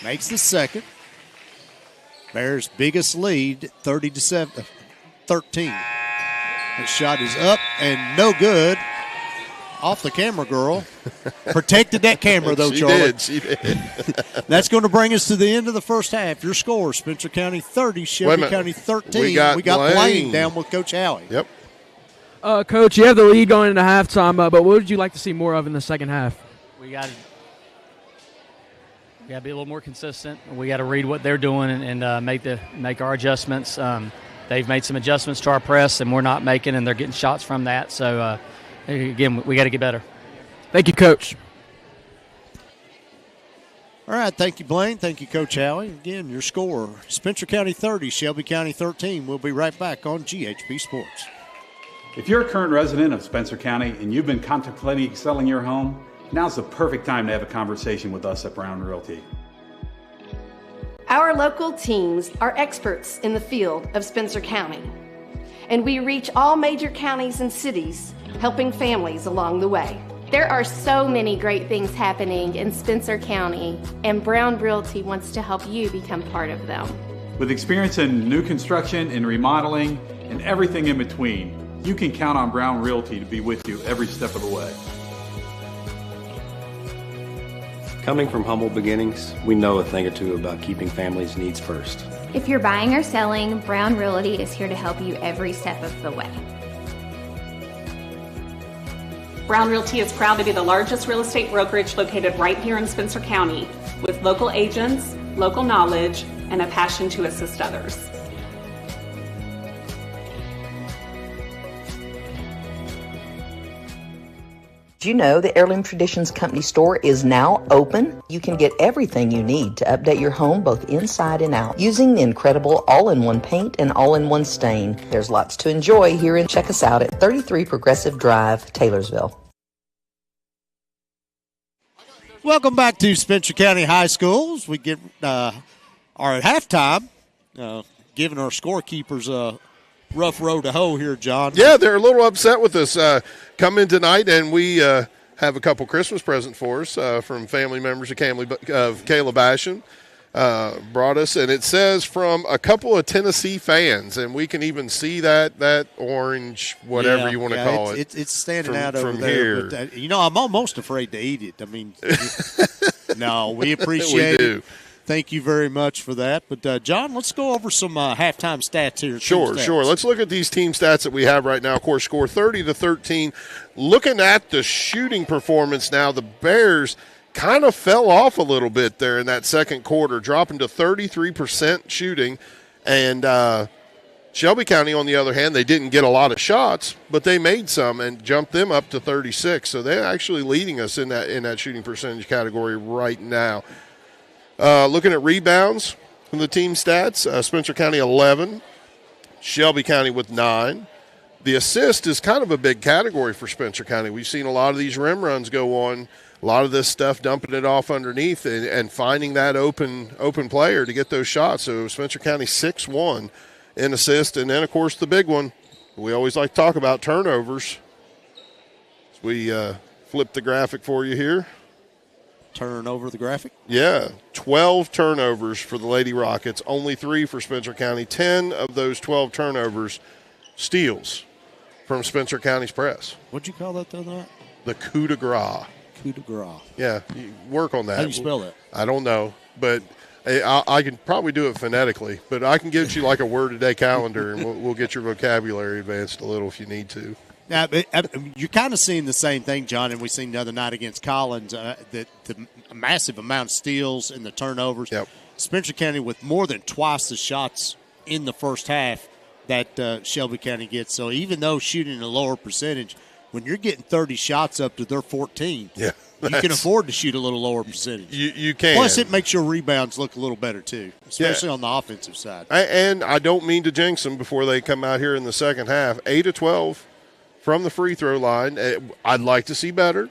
Makes the second. Bears' biggest lead, 30-13. The shot is up and no good. Off the camera, girl. Protected that camera, though, Charlie. She did. That's going to bring us to the end of the first half. Your score, Spencer County 30, Shelby County 13. We got Blaine down with Coach Howie. Yep. Coach, you have the lead going into halftime, but what would you like to see more of in the second half? We got to be a little more consistent. We got to read what they're doing and make our adjustments. They've made some adjustments to our press, and we're not making, and they're getting shots from that. So, again, we got to get better. Thank you, Coach. All right, thank you, Blaine. Thank you, Coach Howie. Again, your score, Spencer County 30, Shelby County 13. We'll be right back on GHP Sports. If you're a current resident of Spencer County and you've been contemplating selling your home, now's the perfect time to have a conversation with us at Brown Realty. Our local teams are experts in the field of Spencer County, and we reach all major counties and cities, helping families along the way. There are so many great things happening in Spencer County, and Brown Realty wants to help you become part of them. With experience in new construction and remodeling and everything in between, you can count on Brown Realty to be with you every step of the way. Coming from humble beginnings, we know a thing or two about keeping families' needs first. If you're buying or selling, Brown Realty is here to help you every step of the way. Brown Realty is proud to be the largest real estate brokerage located right here in Spencer County, with local agents, local knowledge, and a passion to assist others. Do you know the Heirloom Traditions Company store is now open? You can get everything you need to update your home both inside and out using the incredible all-in-one paint and all-in-one stain. There's lots to enjoy here, and check us out at 33 Progressive Drive, Taylorsville. Welcome back to Spencer County High Schools. We get are at halftime, giving our scorekeepers a rough road to hoe here, John. Yeah, they're a little upset with us coming tonight, and we have a couple Christmas presents for us from family members of Kayla Basham. Brought us, and it says from a couple of Tennessee fans, and we can even see that orange, whatever you want to call it. It's standing out over there. Here. But, I'm almost afraid to eat it. I mean, no, we appreciate it. Thank you very much for that. But, John, let's go over some halftime stats here. Sure. Let's look at these team stats that we have right now. Of course, score 30-13. Looking at the shooting performance now, the Bears kind of fell off a little bit there in that second quarter, dropping to 33% shooting. And Shelby County, on the other hand, they didn't get a lot of shots, but they made some and jumped them up to 36. So they're actually leading us in that shooting percentage category right now. Looking at rebounds, from the team stats. Spencer County 11, Shelby County with 9. The assist is kind of a big category for Spencer County. We've seen a lot of these rim runs go on, a lot of this stuff dumping it off underneath and finding that open player to get those shots. So Spencer County 6-1 in assist. And then, of course, the big one we always like to talk about, turnovers. We flip the graphic for you here. Turn over the graphic? Yeah, 12 turnovers for the Lady Rockets, only 3 for Spencer County. 10 of those 12 turnovers steals from Spencer County's press. What'd you call that the other night? The coup de grace. Coup de grace. Yeah, you work on that. How do you spell that? I don't know, but I can probably do it phonetically, but I can get you like a word-a-day calendar, and we'll get your vocabulary advanced a little if you need to. Now, you're kind of seeing the same thing, John, and we seen the other night against Collins, the massive amount of steals and the turnovers. Yep. Spencer County with more than twice the shots in the first half that Shelby County gets. So even though shooting a lower percentage, when you're getting 30 shots up to their 14, you can afford to shoot a little lower percentage. You can. Plus, it makes your rebounds look a little better, too, especially on the offensive side. And I don't mean to jinx them before they come out here in the second half. 8 of 12 from the free throw line. I'd like to see better,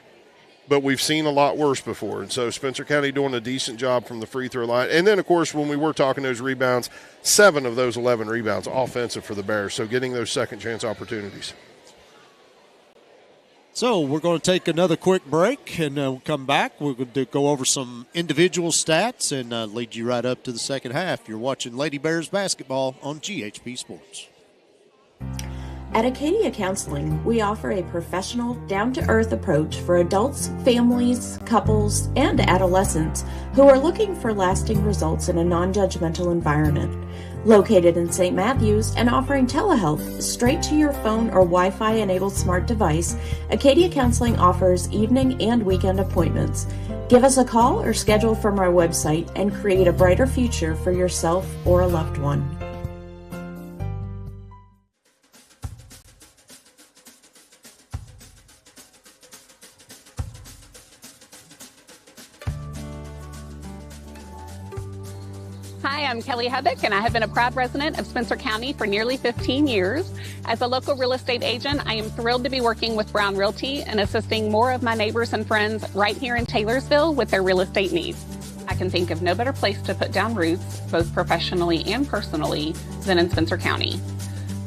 but we've seen a lot worse before. And so Spencer County doing a decent job from the free throw line. And then, of course, when we were talking those rebounds, 7 of those 11 rebounds offensive for the Bears. So getting those second chance opportunities. So we're going to take another quick break, and we'll come back. We're going to go over some individual stats and lead you right up to the second half. You're watching Lady Bears basketball on GHP Sports. At Acadia Counseling, we offer a professional, down-to-earth approach for adults, families, couples, and adolescents who are looking for lasting results in a non-judgmental environment. Located in St. Matthews and offering telehealth straight to your phone or Wi-Fi enabled smart device, Acadia Counseling offers evening and weekend appointments. Give us a call or schedule from our website and create a brighter future for yourself or a loved one. Hi, I'm Kelly Hubbock, and I have been a proud resident of Spencer County for nearly 15 years. As a local real estate agent, I am thrilled to be working with Brown Realty and assisting more of my neighbors and friends right here in Taylorsville with their real estate needs. I can think of no better place to put down roots, both professionally and personally, than in Spencer County.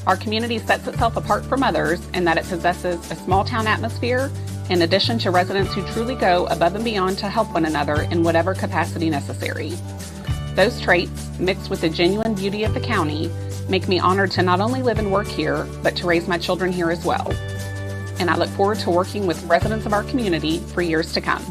Our community sets itself apart from others in that it possesses a small town atmosphere, in addition to residents who truly go above and beyond to help one another in whatever capacity necessary. Those traits, mixed with the genuine beauty of the county, make me honored to not only live and work here, but to raise my children here as well. And I look forward to working with residents of our community for years to come.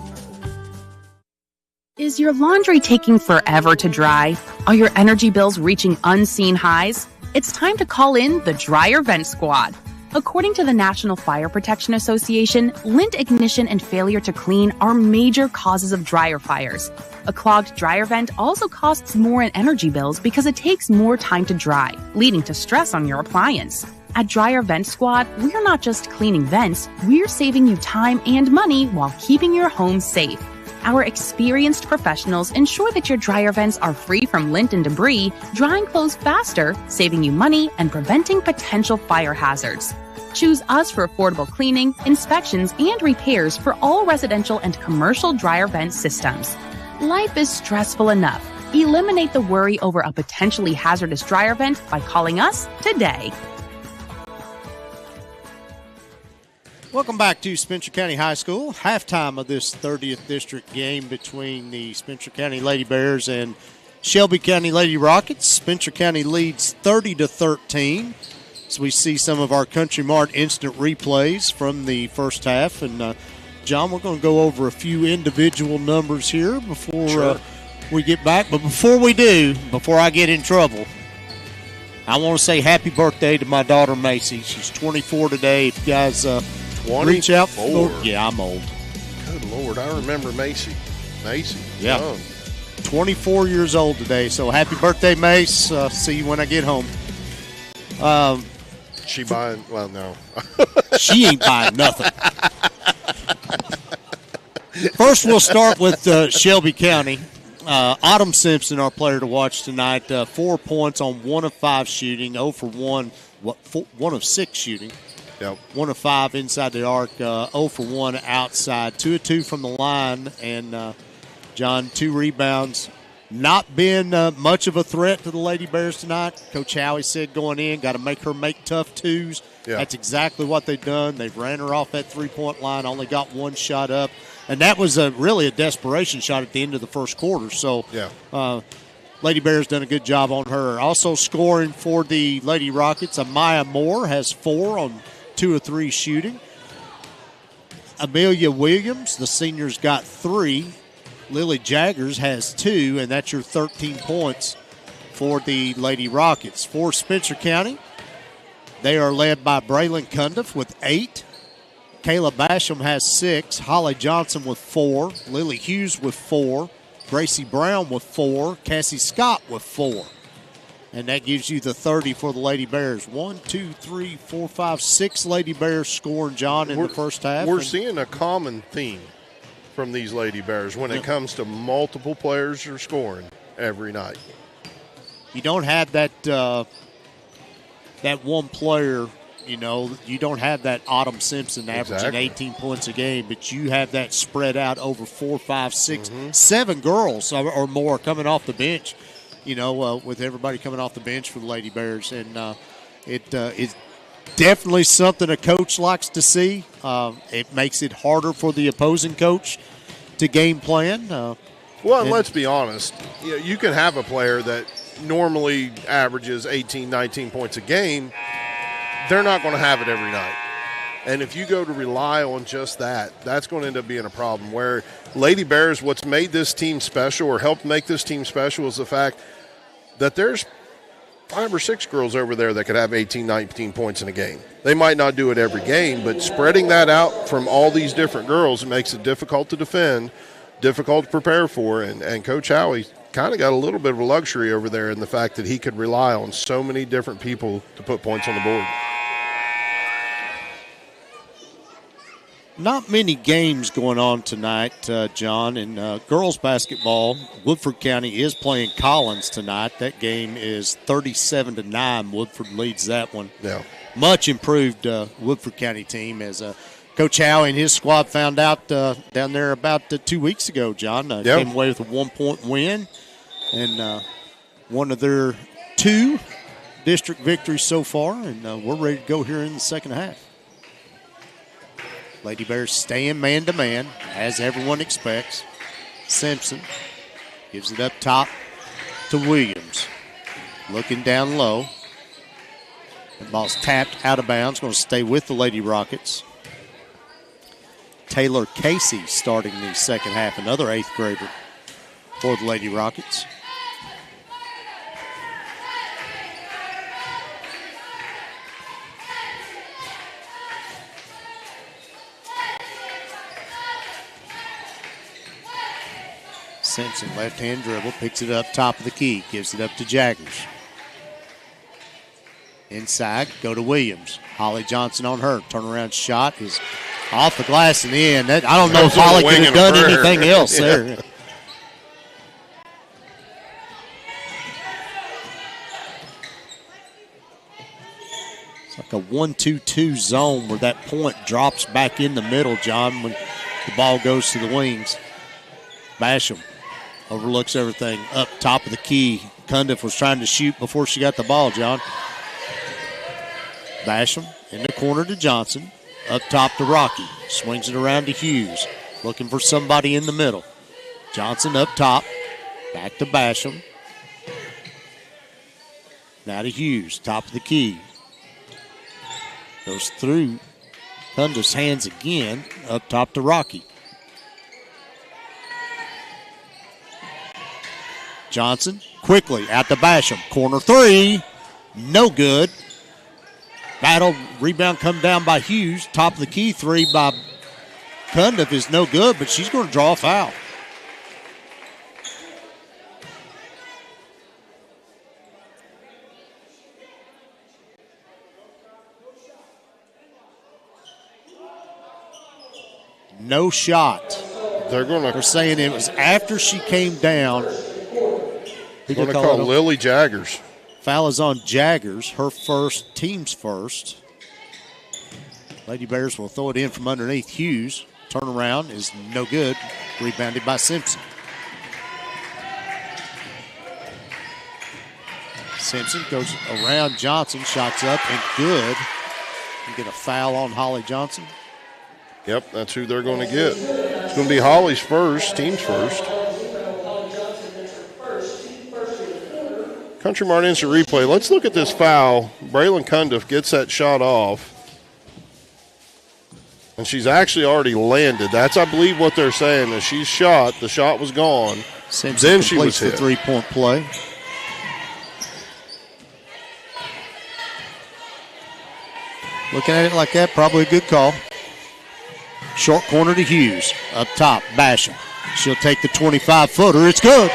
Is your laundry taking forever to dry? Are your energy bills reaching unseen highs? It's time to call in the Dryer Vent Squad. According to the National Fire Protection Association, lint ignition and failure to clean are major causes of dryer fires. A clogged dryer vent also costs more in energy bills because it takes more time to dry, leading to stress on your appliance. At Dryer Vent Squad, we're not just cleaning vents, we're saving you time and money while keeping your home safe. Our experienced professionals ensure that your dryer vents are free from lint and debris, drying clothes faster, saving you money, and preventing potential fire hazards. Choose us for affordable cleaning, inspections, and repairs for all residential and commercial dryer vent systems. Life is stressful enough. Eliminate the worry over a potentially hazardous dryer vent by calling us today. Welcome back to Spencer County High School. Halftime of this 30th District game between the Spencer County Lady Bears and Shelby County Lady Rockets. Spencer County leads 30-13. So we see some of our Country Mart instant replays from the first half. And, John, we're going to go over a few individual numbers here before we get back. But before we do, before I get in trouble, I want to say happy birthday to my daughter, Macy. She's 24 today. If you guys reach out. Yeah, I'm old. Good Lord. I remember Macy. Yeah. Young. 24 years old today. So happy birthday, Mace. See you when I get home. She buying? Well, no. She ain't buying nothing. First, we'll start with Shelby County. Autumn Simpson, our player to watch tonight, 4 points on 1 of 5 shooting, 0 for 1, 1 of 6 shooting. Yep. 1 of 5 inside the arc, 0 for 1 outside, 2 of 2 from the line, and John, 2 rebounds. Not been much of a threat to the Lady Bears tonight. Coach Howie said going in, got to make her make tough twos. Yeah. That's exactly what they've done. They've ran her off that three-point line, only got 1 shot up. And that was really a desperation shot at the end of the first quarter. So Lady Bears done a good job on her. Also scoring for the Lady Rockets, Amaya Moore has 4 on 2 of 3 shooting. Amelia Williams, the senior's got 3. Lily Jaggers has 2, and that's your 13 points for the Lady Rockets. For Spencer County, they are led by Braylon Cundiff with 8. Kayla Basham has 6. Holly Johnson with 4. Lily Hughes with 4. Gracie Brown with 4. Cassie Scott with 4. And that gives you the 30 for the Lady Bears. 1, 2, 3, 4, 5, 6 Lady Bears scoring, John, in the first half. We're seeing a common theme from these Lady Bears when it comes to multiple players are scoring every night. You don't have that that one player, you don't have that Autumn Simpson averaging 18 points a game, but you have that spread out over 4, 5, 6, 7 girls or more coming off the bench, with everybody coming off the bench for the Lady Bears. And it's definitely something a coach likes to see. It makes it harder for the opposing coach to game plan. And let's be honest. You can have a player that normally averages 18, 19 points a game. They're not going to have it every night. And if you go to rely on just that, that's going to end up being a problem. Where Lady Bears, what's made this team special or helped make this team special is the fact that there's 5 or 6 girls over there that could have 18, 19 points in a game. They might not do it every game, but spreading that out from all these different girls makes it difficult to defend, difficult to prepare for, and Coach Howie kind of got a little bit of a luxury over there in the fact that he could rely on so many different people to put points on the board. Not many games going on tonight, John. In girls basketball, Woodford County is playing Collins tonight. That game is 37-9. Woodford leads that one. Yeah. Much improved Woodford County team, as Coach Howe and his squad found out down there about 2 weeks ago, John. Came away with a 1-point win and one of their 2 district victories so far, and we're ready to go here in the second half. Lady Bears staying man-to-man, as everyone expects. Simpson gives it up top to Williams. Looking down low. The ball's tapped out of bounds, going to stay with the Lady Rockets. Taylor Casey starting the second half, another 8th grader for the Lady Rockets. Simpson, left-hand dribble, picks it up top of the key, gives it up to Jaggers. Inside, go to Williams. Holly Johnson on her. Turnaround shot is off the glass and in. I don't know if Holly could have done anything else there. It's like a 1-2-2 zone where that point drops back in the middle, John, when the ball goes to the wings. Basham overlooks everything up top of the key. Cundiff was trying to shoot before she got the ball, John. Basham in the corner to Johnson. Up top to Rocky. Swings it around to Hughes. Looking for somebody in the middle. Johnson up top. Back to Basham. Now to Hughes. Top of the key. Goes through Cundiff's hands again. Up top to Rocky. Johnson quickly out to Basham. Corner 3. No good. Battle, rebound come down by Hughes. Top of the key 3 by Cundiff is no good, but she's going to draw a foul. No shot. They're saying it was after she came down. They're going to call Lily Jaggers. Foul is on Jaggers, her first, team's first. Lady Bears will throw it in from underneath. Hughes, turnaround is no good. Rebounded by Simpson. Simpson goes around Johnson, shots up and good. You get a foul on Holly Johnson. Yep, that's who they're going to get. It's going to be Holly's first, team's first. Country Mart instant replay. Let's look at this foul. Braylon Cundiff gets that shot off. And she's actually already landed. That's, I believe, what they're saying. That she's shot. The shot was gone. Simpson then she was hit. The three-point play. Looking at it like that, probably a good call. Short corner to Hughes. Up top, Basham. She'll take the 25-footer. It's good.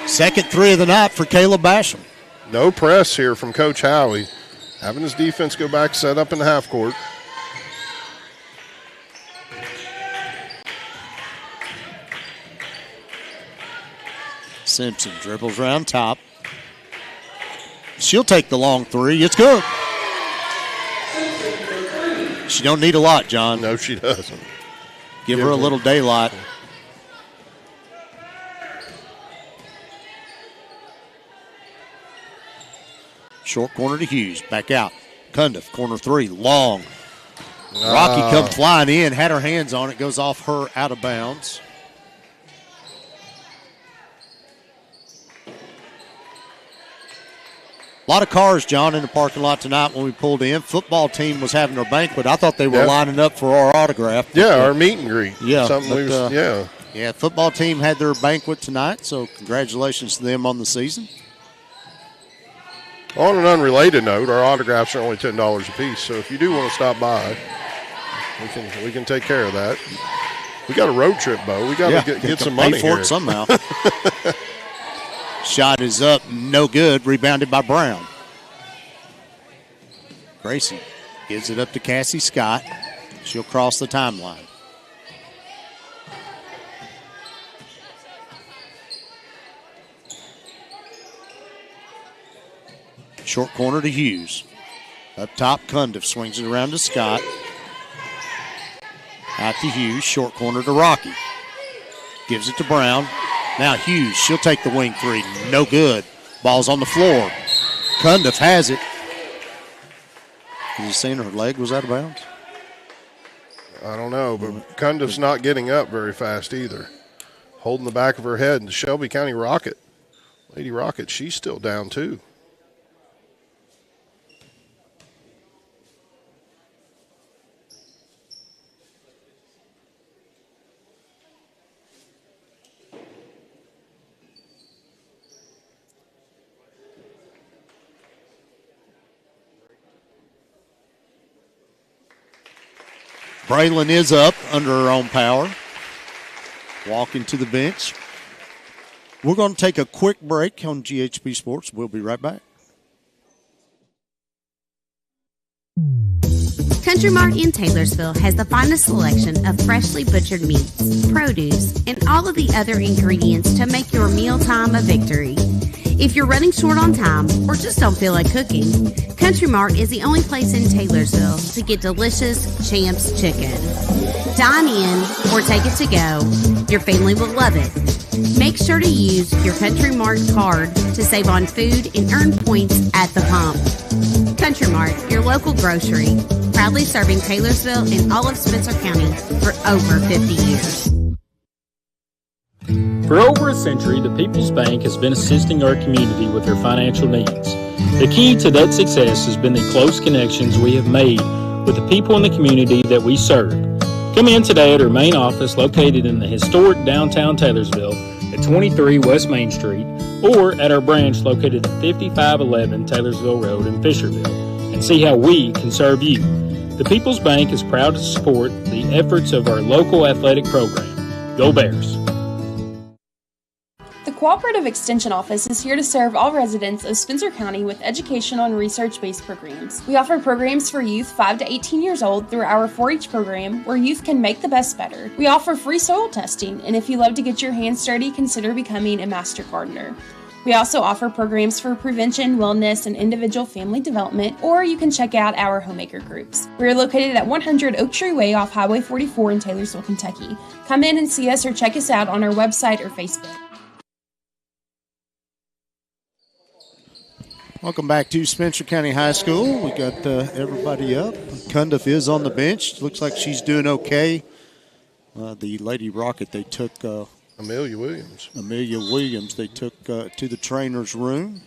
Second three of the night for Kayla Basham. No press here from Coach Howie. Having his defense go back, set up in the half court. Simpson dribbles around top. She'll take the long three. It's good. She don't need a lot, John. No, she doesn't. Give her a little daylight. Short corner to Hughes. Back out. Cundiff, corner three, long. Rocky come flying in, had her hands on it, goes off her out of bounds. A lot of cars, John, in the parking lot tonight when we pulled in. Football team was having their banquet. I thought they were lining up for our autograph. Yeah, our meet and greet. Yeah. Yeah. Yeah, football team had their banquet tonight, so congratulations to them on the season. On an unrelated note, our autographs are only $10 a piece, so if you do want to stop by, we can take care of that. We got a road trip, Bo. We got to get some money pay for it somehow. Shot is up, no good. Rebounded by Brown. Gracie gives it up to Cassie Scott. She'll cross the timeline. Short corner to Hughes. Up top, Cundiff swings it around to Scott. Out to Hughes. Short corner to Rocky. Gives it to Brown. Now Hughes, she'll take the wing three. No good. Ball's on the floor. Cundiff has it. Have you seen her leg was out of bounds? I don't know, but Cundiff's not getting up very fast either. Holding the back of her head. And the Shelby County Rocket, Lady Rocket, she's still down too. Braylon is up under her own power. Walking to the bench. We're going to take a quick break on GHP Sports. We'll be right back. Country Mart in Taylorsville has the finest selection of freshly butchered meats, produce, and all of the other ingredients to make your mealtime a victory. If you're running short on time or just don't feel like cooking, Country Mart is the only place in Taylorsville to get delicious Champs chicken. Dine in or take it to go. Your family will love it. Make sure to use your Country Mart card to save on food and earn points at the pump. Country Mart, your local grocery, proudly serving Taylorsville and all of Spencer County for over 50 years. For over a century, the People's Bank has been assisting our community with their financial needs. The key to that success has been the close connections we have made with the people in the community that we serve. Come in today at our main office located in the historic downtown Taylorsville at 23 West Main Street or at our branch located at 5511 Taylorsville Road in Fisherville and see how we can serve you. The People's Bank is proud to support the efforts of our local athletic program. Go Bears! The Cooperative Extension Office is here to serve all residents of Spencer County with educational and research-based programs. We offer programs for youth 5 to 18 years old through our 4-H program, where youth can make the best better. We offer free soil testing, and if you love to get your hands dirty, consider becoming a master gardener. We also offer programs for prevention, wellness, and individual family development, or you can check out our homemaker groups. We are located at 100 Oak Tree Way off Highway 44 in Taylorsville, Kentucky. Come in and see us or check us out on our website or Facebook. Welcome back to Spencer County High School. We got everybody up. Cundiff is on the bench. Looks like she's doing okay. The Lady Rocket, they took Amelia Williams. They took to the trainer's room.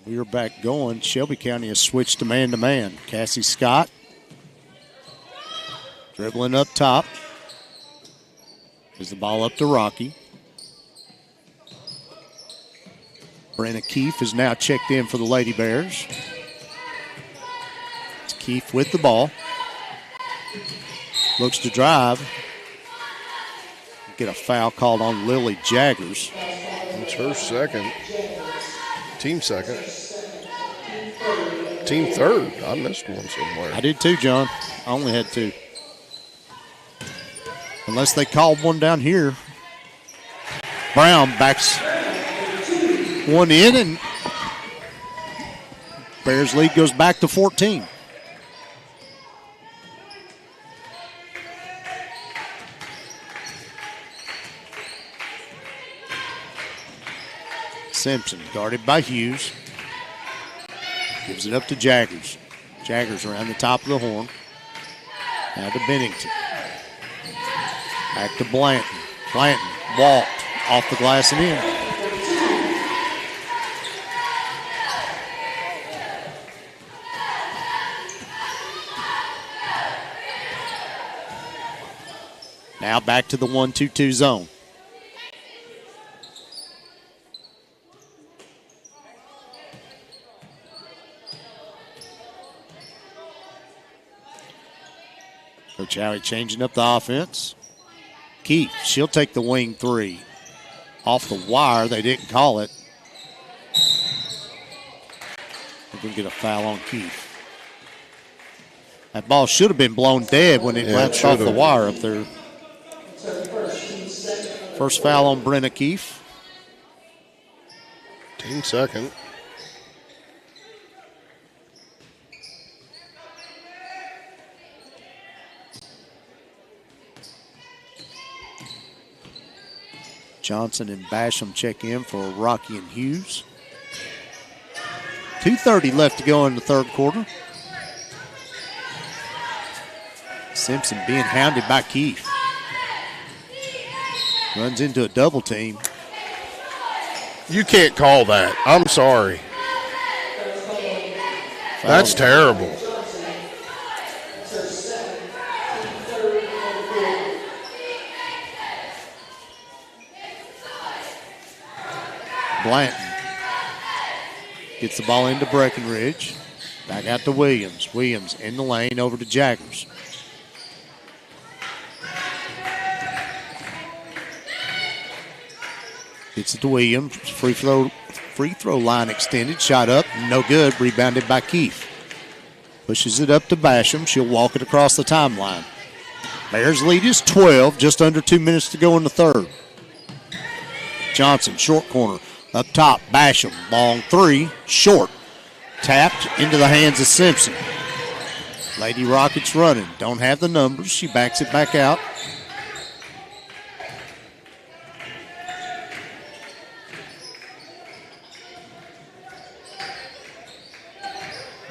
We are back going. Shelby County has switched to man-to-man. Cassie Scott dribbling up top. Gives the ball up to Rocky. Brenna Keefe is now checked in for the Lady Bears. It's Keefe with the ball. Looks to drive. Get a foul called on Lily Jaggers. It's her second. Team second. Team third. I missed one somewhere. I did too, John. I only had 2. Unless they called one down here. Brown backs one in, and Bears lead goes back to 14. Simpson guarded by Hughes. Gives it up to Jaggers. Jaggers around the top of the horn. Now to Bennington. Back to Blanton. Blanton walked off the glass and in. Now back to the 1-2-2 zone. Coach Howie changing up the offense. Keefe, she'll take the wing 3. Off the wire, they didn't call it. They're going to get a foul on Keefe. That ball should have been blown dead when it bounced off the wire up there. First foul on Brenna Keefe. Team second. Johnson and Basham check in for Rocky and Hughes. 2:30 left to go in the third quarter. Simpson being hounded by Keefe. Runs into a double team. You can't call that. I'm sorry. That's terrible. Blanton gets the ball into Breckenridge. Back out to Williams. Williams in the lane over to Jaggers. Gets it to Williams. Free throw line extended. Shot up. No good. Rebounded by Keefe. Pushes it up to Basham. She'll walk it across the timeline. Bears lead is 12. Just under 2 minutes to go in the third. Johnson, short corner. Up top, Basham. Long 3. Short. Tapped into the hands of Simpson. Lady Rockets running. Don't have the numbers. She backs it back out.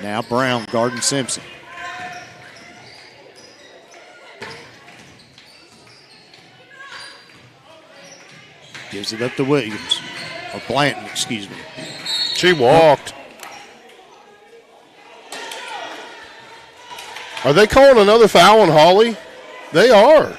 Now Brown guarding Simpson. Gives it up to Williams. Or Blanton, excuse me. She walked. Are they calling another foul on Holly? They are.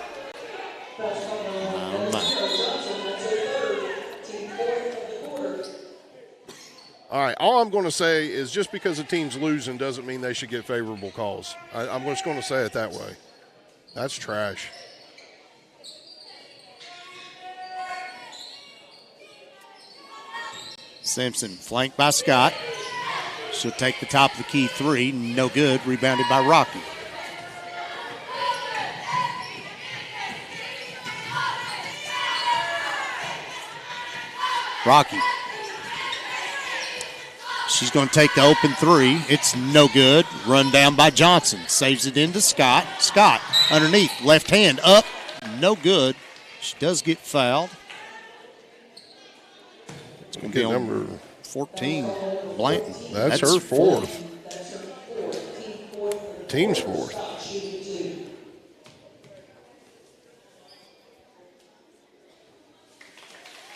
All right, all I'm going to say is just because a team's losing doesn't mean they should get favorable calls. I'm just going to say it that way. That's trash. Simpson flanked by Scott. She'll take the top of the key three. No good. Rebounded by Rocky. Rocky. She's going to take the open three. It's no good. Run down by Johnson. Saves it into Scott. Scott underneath. Left hand up. No good. She does get fouled. It's going to be on number 14, Blanton. That's her fourth. Team's fourth.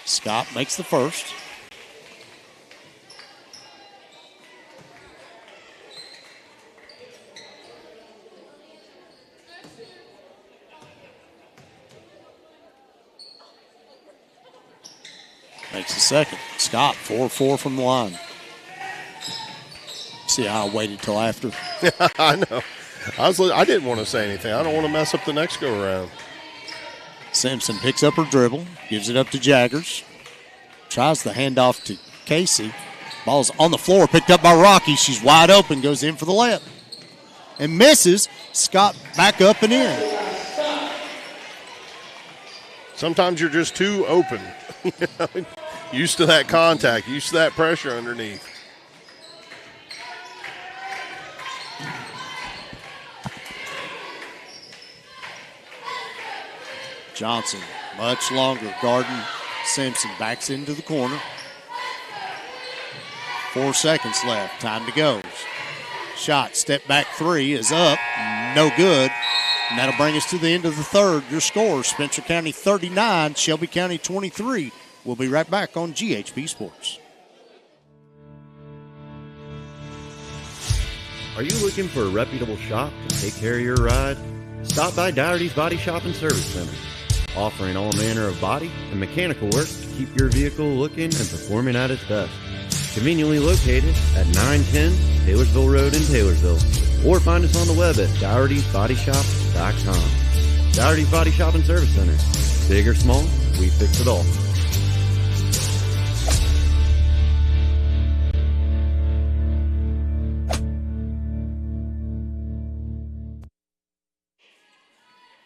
Scott makes the first. Makes the second. Scott, 4-4 from the line. See how I waited till after. I know. I didn't want to say anything. I don't want to mess up the next go around. Simpson picks up her dribble, gives it up to Jaggers. Tries the handoff to Casey. Ball's on the floor, picked up by Rocky. She's wide open, goes in for the layup. And misses. Scott back up and in. Sometimes you're just too open. Used to that contact, used to that pressure underneath. Johnson, much longer, guarding Simpson. Backs into the corner. 4 seconds left. Time to go. Shot, step back three is up. No good. And that'll bring us to the end of the third. Your score, Spencer County 39, Shelby County 23. We'll be right back on GHP Sports. Are you looking for a reputable shop to take care of your ride? Stop by Dougherty's Body Shop and Service Center, offering all manner of body and mechanical work to keep your vehicle looking and performing at its best. Conveniently located at 910 Taylorsville Road in Taylorsville, or find us on the web at Dougherty'sBodyShop.com. Dougherty's Body Shop and Service Center. Big or small, we fix it all.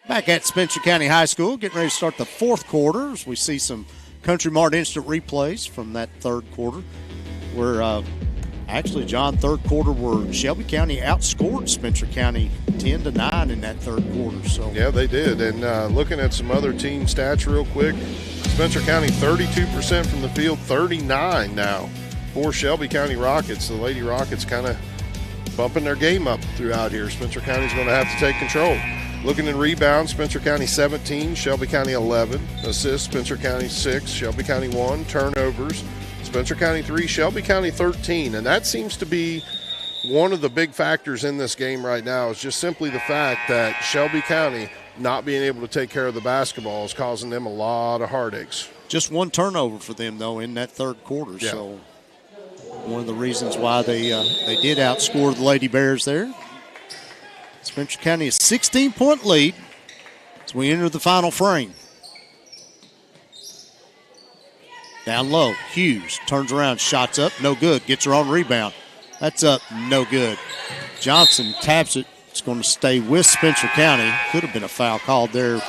Back at Spencer County High School, getting ready to start the fourth quarter as we see some Country Mart instant replays from that third quarter. Where actually, John, third quarter where Shelby County outscored Spencer County 10-9 in that third quarter. So yeah, they did. And looking at some other team stats real quick, Spencer County 32% from the field, 39 now for Shelby County Rockets. The Lady Rockets kind of bumping their game up throughout here. Spencer County's going to have to take control. Looking in rebounds, Spencer County 17, Shelby County 11. Assists, Spencer County 6, Shelby County 1. Turnovers, Spencer County 3, Shelby County 13. And that seems to be one of the big factors in this game right now, is just simply the fact that Shelby County not being able to take care of the basketball is causing them a lot of heartaches. Just one turnover for them, though, in that third quarter. Yeah. So one of the reasons why they did outscore the Lady Bears there. Spencer County a 16-point lead as we enter the final frame. Down low, Hughes turns around, shots up, no good, gets her own rebound. That's up, no good. Johnson taps it. It's going to stay with Spencer County. Could have been a foul called there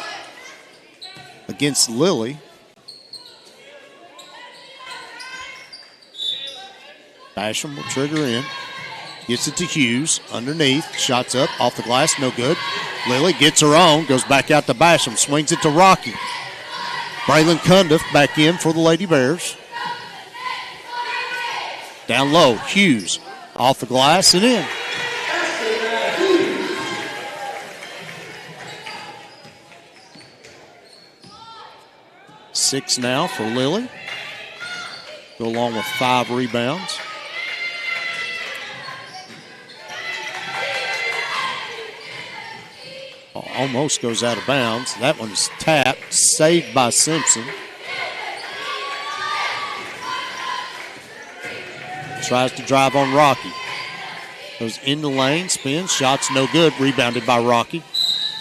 against Lily. Basham will trigger in. Gets it to Hughes, underneath, shots up, off the glass, no good. Lily gets her own, goes back out to Basham, swings it to Rocky. Braylon Cundiff back in for the Lady Bears. Down low, Hughes, off the glass and in. Six now for Lily. Go along with 5 rebounds. Almost goes out of bounds. That one's tapped, saved by Simpson. Tries to drive on Rocky. Goes in the lane, spins, shots no good, rebounded by Rocky.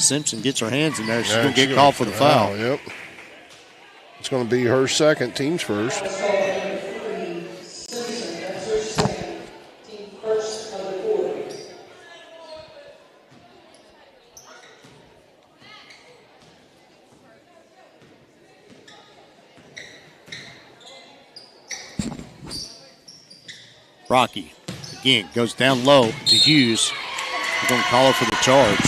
Simpson gets her hands in there. She's going to get called for the foul. Yep. It's going to be her second, team's first. Rocky again goes down low to Hughes. We're going to call her for the charge.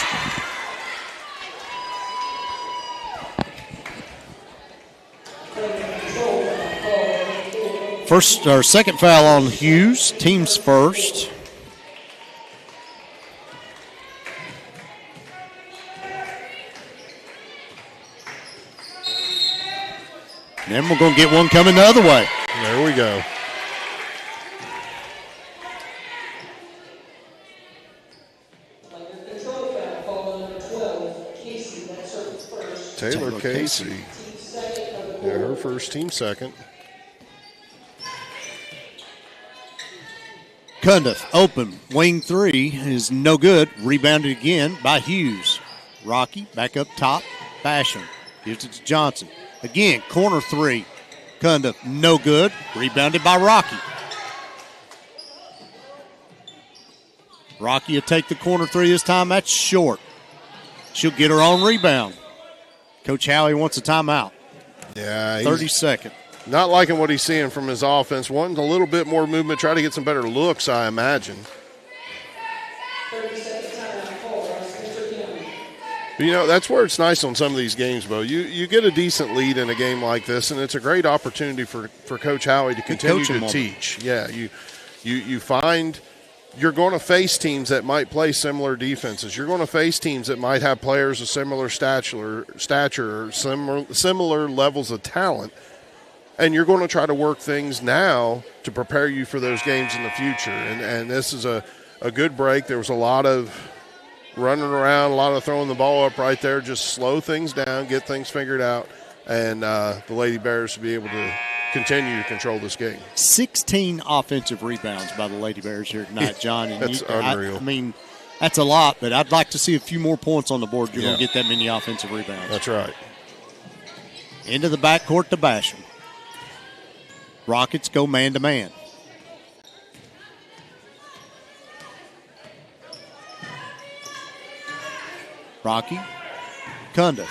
Second foul on Hughes, team's first. And then we're going to get one coming the other way. There we go. Taylor Casey. Yeah, her first, team second. Cundiff, open, wing three is no good. Rebounded again by Hughes. Rocky back up top, Basham. Gives it to Johnson. Again, corner three. Cundiff, no good. Rebounded by Rocky. Rocky will take the corner three this time. That's short. She'll get her own rebound. Coach Howie wants a timeout. Yeah. 32nd. Not liking what he's seeing from his offense. Wanting a little bit more movement, try to get some better looks, I imagine. You know, that's where it's nice on some of these games, Bo. You get a decent lead in a game like this, and it's a great opportunity for Coach Howie to continue to teach. Yeah, you find you're going to face teams that might play similar defenses. You're going to face teams that might have players of similar stature similar levels of talent, and you're going to try to work things now to prepare you for those games in the future. And this is a good break. There was a lot of running around, a lot of throwing the ball up right there. Just slow things down, get things figured out, and the Lady Bears will be able to continue to control this game. 16 offensive rebounds by the Lady Bears here tonight, John. And that's unreal. I mean, that's a lot, but I'd like to see a few more points on the board. You're going to get that many offensive rebounds. That's right. Into the backcourt to Basham. Rockets go man-to-man. Rocky, Cundiff,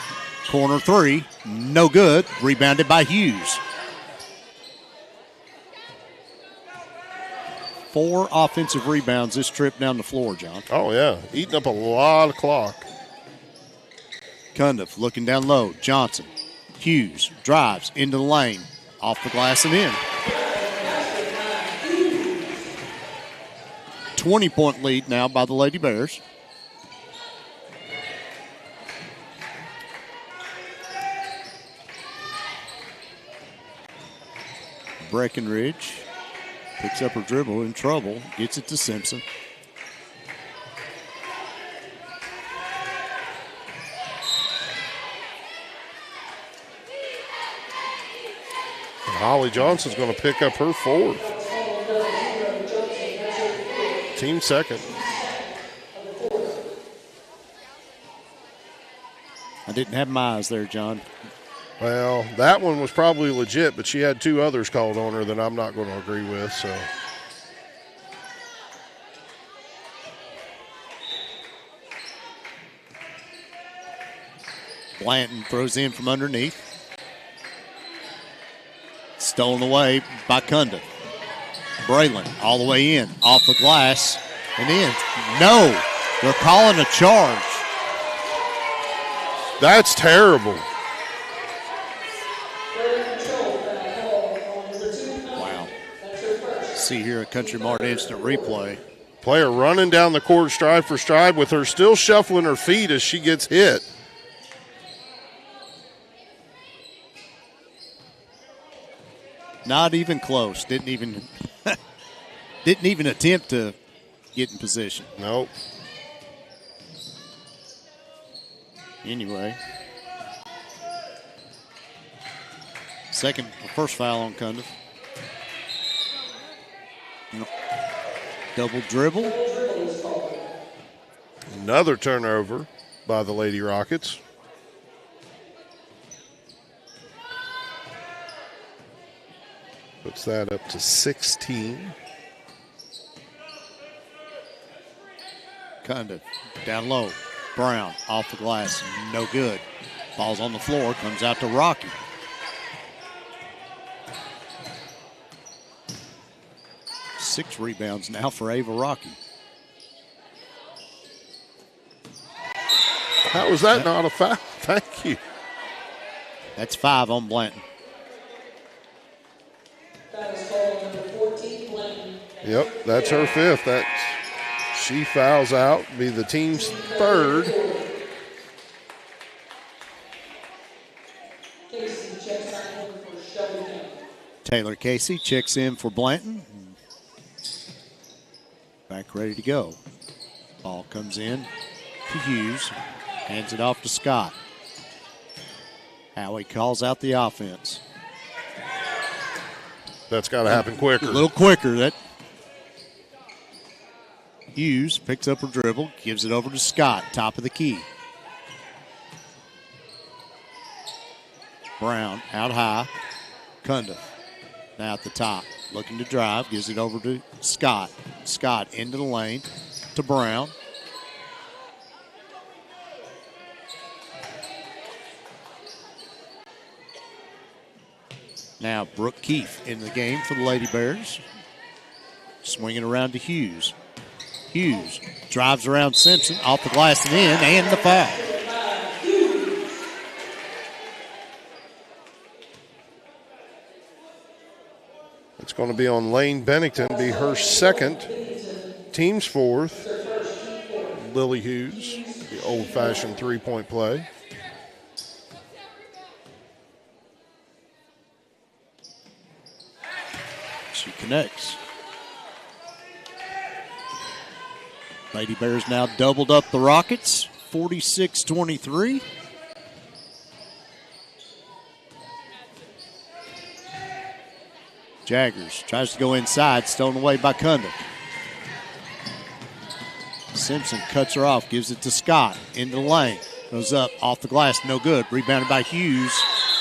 corner three, no good, rebounded by Hughes. 4 offensive rebounds this trip down the floor, John. Oh, yeah, eating up a lot of clock. Cundiff looking down low, Johnson, Hughes drives into the lane, off the glass and in. 20-point lead now by the Lady Bears. Breckenridge picks up her dribble, in trouble, gets it to Simpson. And Holly Johnson's going to pick up her fourth. Team second. I didn't have my eyes there, John. Well, that one was probably legit, but she had 2 others called on her that I'm not going to agree with. So, Blanton throws in from underneath. Stolen away by Cundiff. Braylon all the way in, off the glass, and in. No, they're calling a charge. That's terrible. Wow. See here a Country Mart instant replay. Player running down the court stride for stride with her still shuffling her feet as she gets hit. Not even close. Didn't even attempt to get in position. Nope. Anyway. First foul on Cundiff. Double dribble. Another turnover by the Lady Rockets. Puts that up to 16. Cundiff down low. Brown off the glass. No good. Ball's on the floor. Comes out to Rocky. 6 rebounds now for Ava Rocky. How was that not a foul? Thank you. That's 5 on Blanton. Yep, that's her 5th. She fouls out, be the team's 3rd. Taylor Casey checks in for Blanton. Back ready to go. Ball comes in to Hughes. Hands it off to Scott. Howie calls out the offense. That's got to happen quicker. A little quicker. That Hughes picks up her dribble, gives it over to Scott, top of the key. Brown out high. Cundiff now at the top, looking to drive, gives it over to Scott. Scott into the lane to Brown. Now Brooke Keefe in the game for the Lady Bears. Swinging around to Hughes. Hughes drives around Simpson, off the glass and in, and the foul. It's going to be on Lane Bennington, be her 2nd, team's 4th. Lily Hughes, the old-fashioned three-point play. She connects. Lady Bears now doubled up the Rockets, 46-23. Jaggers tries to go inside, stolen away by Cundiff. Simpson cuts her off, gives it to Scott, into the lane. Goes up, off the glass, no good. Rebounded by Hughes.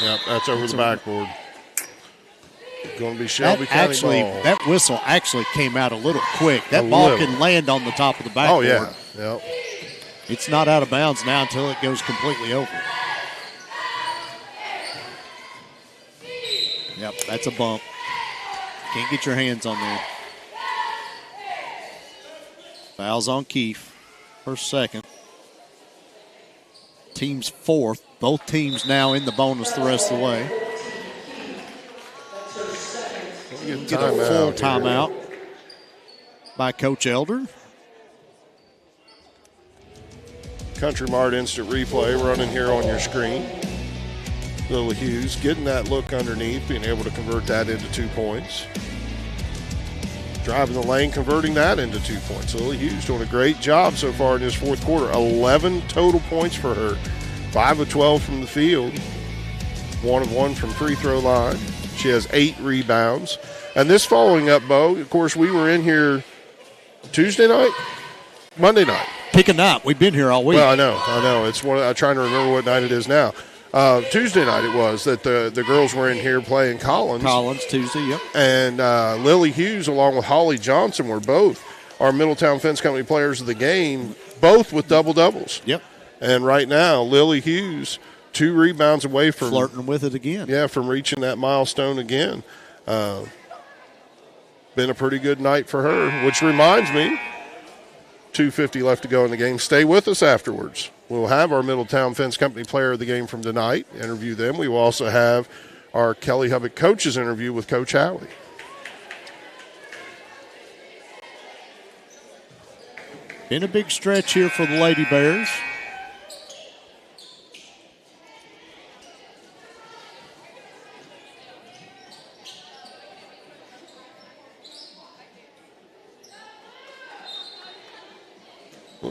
Yep, that's over the backboard. Going to be Shelby County ball. That whistle actually came out a little quick. That ball can land on the top of the backboard. Oh, yeah. Yep. It's not out of bounds now until it goes completely over. Yep, that's a bump. Can't get your hands on there. Fouls on Keefe. Her 2nd. Team's 4th. Both teams now in the bonus the rest of the way. Get a full timeout by Coach Elder. Country Mart Instant Replay running here on your screen. Lily Hughes getting that look underneath, being able to convert that into 2 points. Driving the lane, converting that into 2 points. Lily Hughes doing a great job so far in this 4th quarter. 11 total points for her. 5 of 12 from the field. 1 of 1 from free throw line. She has 8 rebounds. And this following up, Bo, of course, we were in here Tuesday night? Monday night. Pick a night. We've been here all week. Well, I know. It's one. I'm trying to remember what night it is now. Tuesday night it was that the girls were in here playing Collins. Collins, Tuesday, yep. And Lily Hughes along with Holly Johnson were both our Middletown Fence Company players of the game, both with double-doubles. Yep. And right now, Lily Hughes, 2 rebounds away from flirting with it again. Yeah, from reaching that milestone again. Been a pretty good night for her, which reminds me, 2:50 left to go in the game. Stay with us afterwards. We'll have our Middletown Fence Company player of the game from tonight, interview them. We will also have our Kelly Hubbock coaches interview with Coach Howie. Been a big stretch here for the Lady Bears.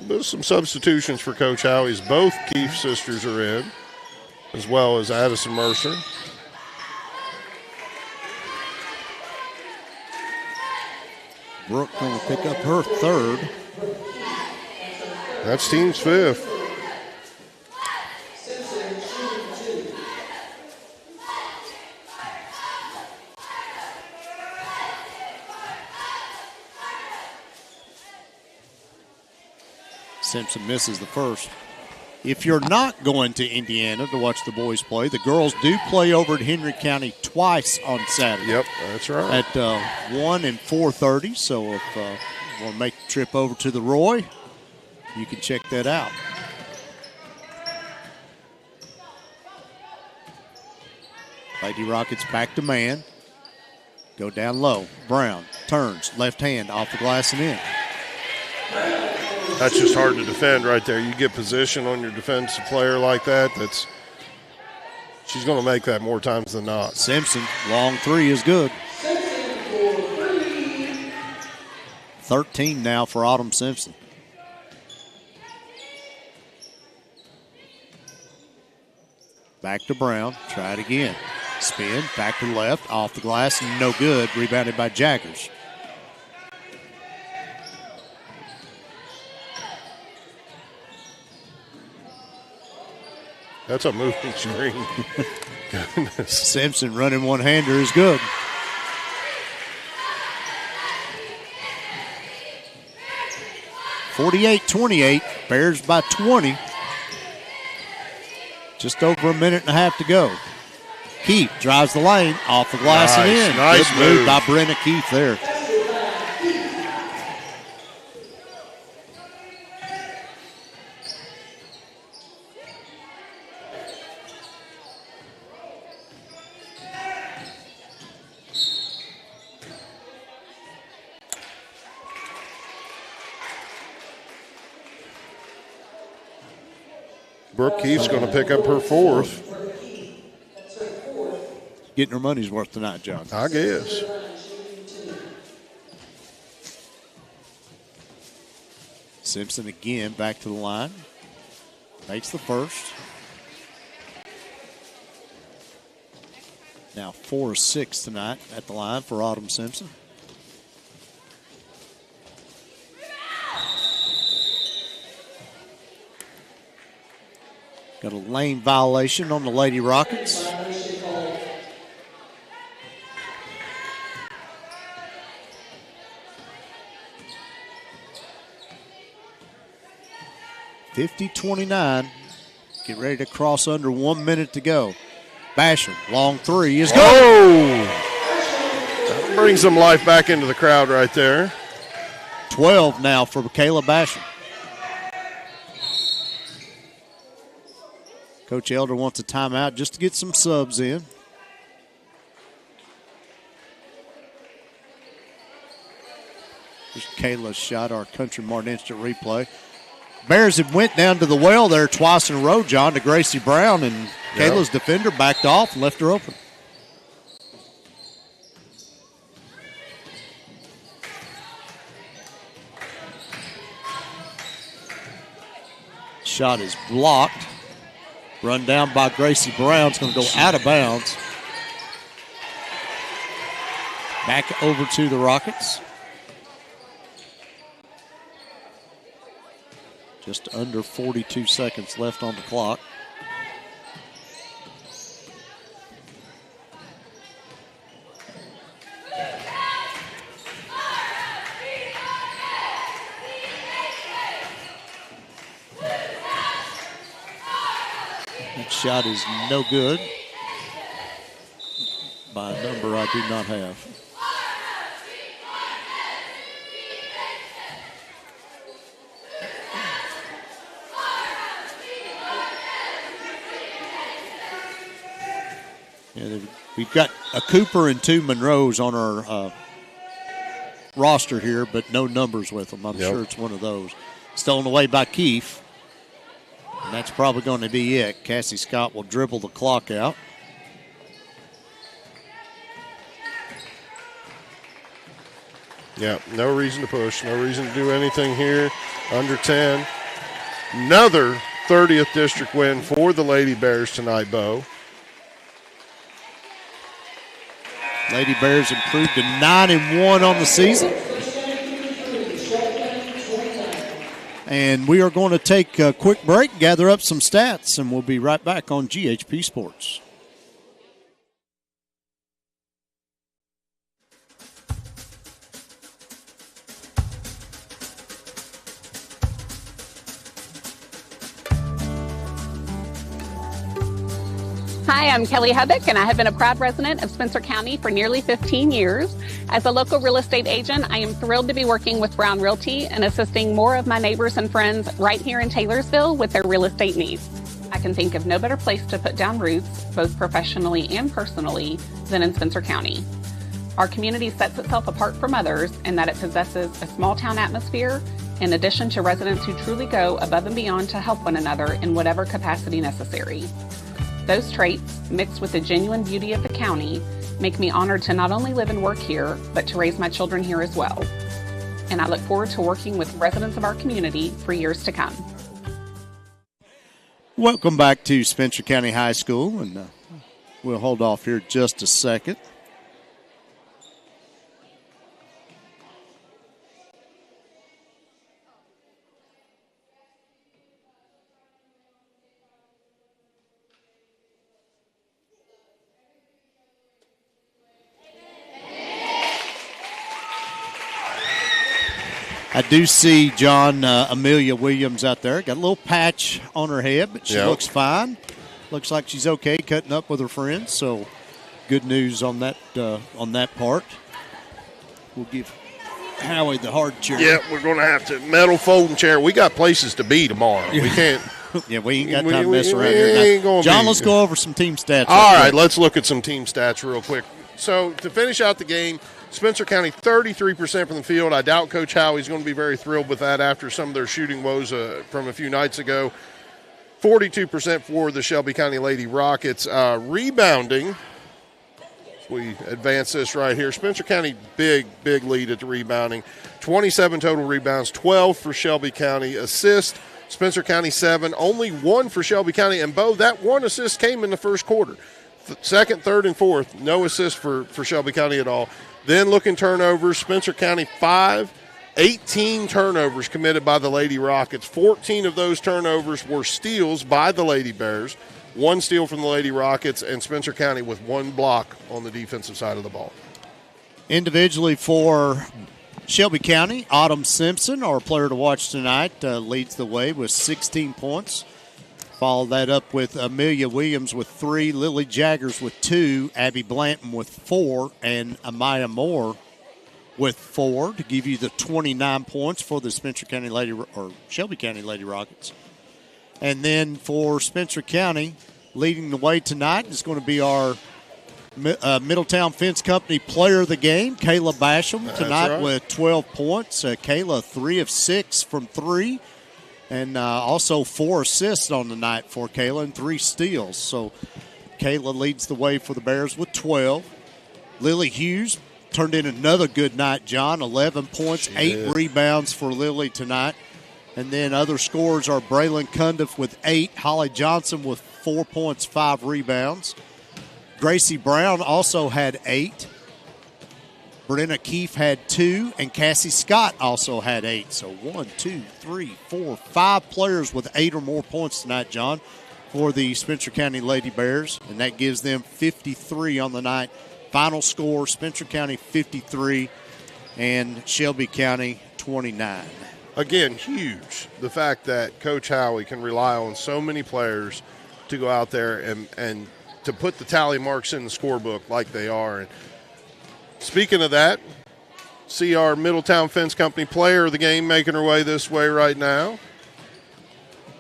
There's some substitutions for Coach Howie's. Both Keefe sisters are in, as well as Addison Mercer. Brooke going to pick up her 3rd. That's team's 5th. Simpson misses the first. If you're not going to Indiana to watch the boys play, the girls do play over at Henry County twice on Saturday. Yep, that's right. At 1 and 4:30. So if you want to make the trip over to the Roy, you can check that out. Lady Rockets back to man. Go down low. Brown turns, left hand off the glass and in. That's just hard to defend right there. You get position on your defensive player like that, she's going to make that more times than not. Simpson, long three is good. 13 now for Autumn Simpson. Back to Brown, try it again. Spin, back to the left, off the glass, no good. Rebounded by Jaggers. That's a moving screen. Goodness. Simpson running one-hander is good. (48-28), Bears by 20. Just over a minute and a half to go. Keith drives the lane, off the glass and in. Nice good move by Brenna Keith there. Brooke Keith's going to pick up her fourth. Getting her money's worth tonight, John. I guess. Simpson again back to the line. Makes the first. Now 4 or 6 tonight at the line for Autumn Simpson. Got a lane violation on the Lady Rockets. (50-29). Get ready to cross under 1 minute to go. Basham, long three is good. That brings some life back into the crowd right there. 12 now for Michaela Basham. Coach Elder wants a timeout just to get some subs in. Here's Kayla's shot, our Country Mart instant replay. Bears have went down to the well there twice in a row, John, to Gracie Brown, and Kayla's defender backed off and left her open. Shot is blocked. Run down by Gracie Brown. It's going to go out of bounds. Back over to the Rockets. Just under 42 seconds left on the clock. That shot is no good by a number I do not have. Yeah, we've got a Cooper and 2 Monroes on our roster here, but no numbers with them. I'm sure it's one of those. Stolen away by Keefe. And that's probably going to be it. Cassie Scott will dribble the clock out. Yeah, no reason to push, no reason to do anything here. Under 10. Another 30th district win for the Lady Bears tonight, Bo. Lady Bears improved to 9-1 on the season. And we are going to take a quick break, gather up some stats, and we'll be right back on GHP Sports. Hi, I'm Kelly Hubbock, and I have been a proud resident of Spencer County for nearly 15 years. As a local real estate agent, I am thrilled to be working with Brown Realty and assisting more of my neighbors and friends right here in Taylorsville with their real estate needs. I can think of no better place to put down roots, both professionally and personally, than in Spencer County. Our community sets itself apart from others in that it possesses a small town atmosphere, in addition to residents who truly go above and beyond to help one another in whatever capacity necessary. Those traits, mixed with the genuine beauty of the county, make me honored to not only live and work here, but to raise my children here as well. And I look forward to working with residents of our community for years to come. Welcome back to Spencer County High School, and we'll hold off here just a second. I do see, John, Amelia Williams out there. Got a little patch on her head, but she looks fine. Looks like she's okay cutting up with her friends, so good news on that part. We'll give Howie the hard chair. Yeah, we're going to have to. Metal folding chair. We got places to be tomorrow. We can't. Yeah, we ain't got time to mess around here. John, let's go over some team stats. All right, let's look at some team stats real quick. So to finish out the game, Spencer County 33% from the field. I doubt Coach Howie's going to be very thrilled with that after some of their shooting woes from a few nights ago. 42% for the Shelby County Lady Rockets. Rebounding, we advance this right here. Spencer County, big lead at the rebounding. 27 total rebounds, 12 for Shelby County. Assist, Spencer County 7, only 1 for Shelby County. And, Bo, that one assist came in the first quarter. Second, third, and fourth, no assist for Shelby County at all. Then looking turnovers, Spencer County 5, 18 turnovers committed by the Lady Rockets. 14 of those turnovers were steals by the Lady Bears. 1 steal from the Lady Rockets, and Spencer County with 1 block on the defensive side of the ball. Individually for Shelby County, Autumn Simpson, our player to watch tonight, leads the way with 16 points. Follow that up with Amelia Williams with 3, Lily Jaggers with 2, Abby Blanton with 4, and Amaya Moore with 4 to give you the 29 points for the Spencer County Shelby County Lady Rockets. And then for Spencer County, leading the way tonight is going to be our Middletown Fence Company player of the game, Kayla Basham, tonight with 12 points. Kayla 3 of 6 from 3. And also 4 assists on the night for Kayla and 3 steals. So Kayla leads the way for the Bears with 12. Lily Hughes turned in another good night, John. 11 points, 8 rebounds for Lily tonight. And then other scorers are Braylon Cundiff with 8, Holly Johnson with 4 points, 5 rebounds. Gracie Brown also had 8. Brenna Keefe had 2, and Cassie Scott also had 8. So 1, 2, 3, 4, 5 players with 8 or more points tonight, John, for the Spencer County Lady Bears, and that gives them 53 on the night. Final score, Spencer County 53 and Shelby County 29. Again, huge, the fact that Coach Howie can rely on so many players to go out there and to put the tally marks in the scorebook like they are. And speaking of that, see our Middletown Fence Company player of the game making her way this way right now.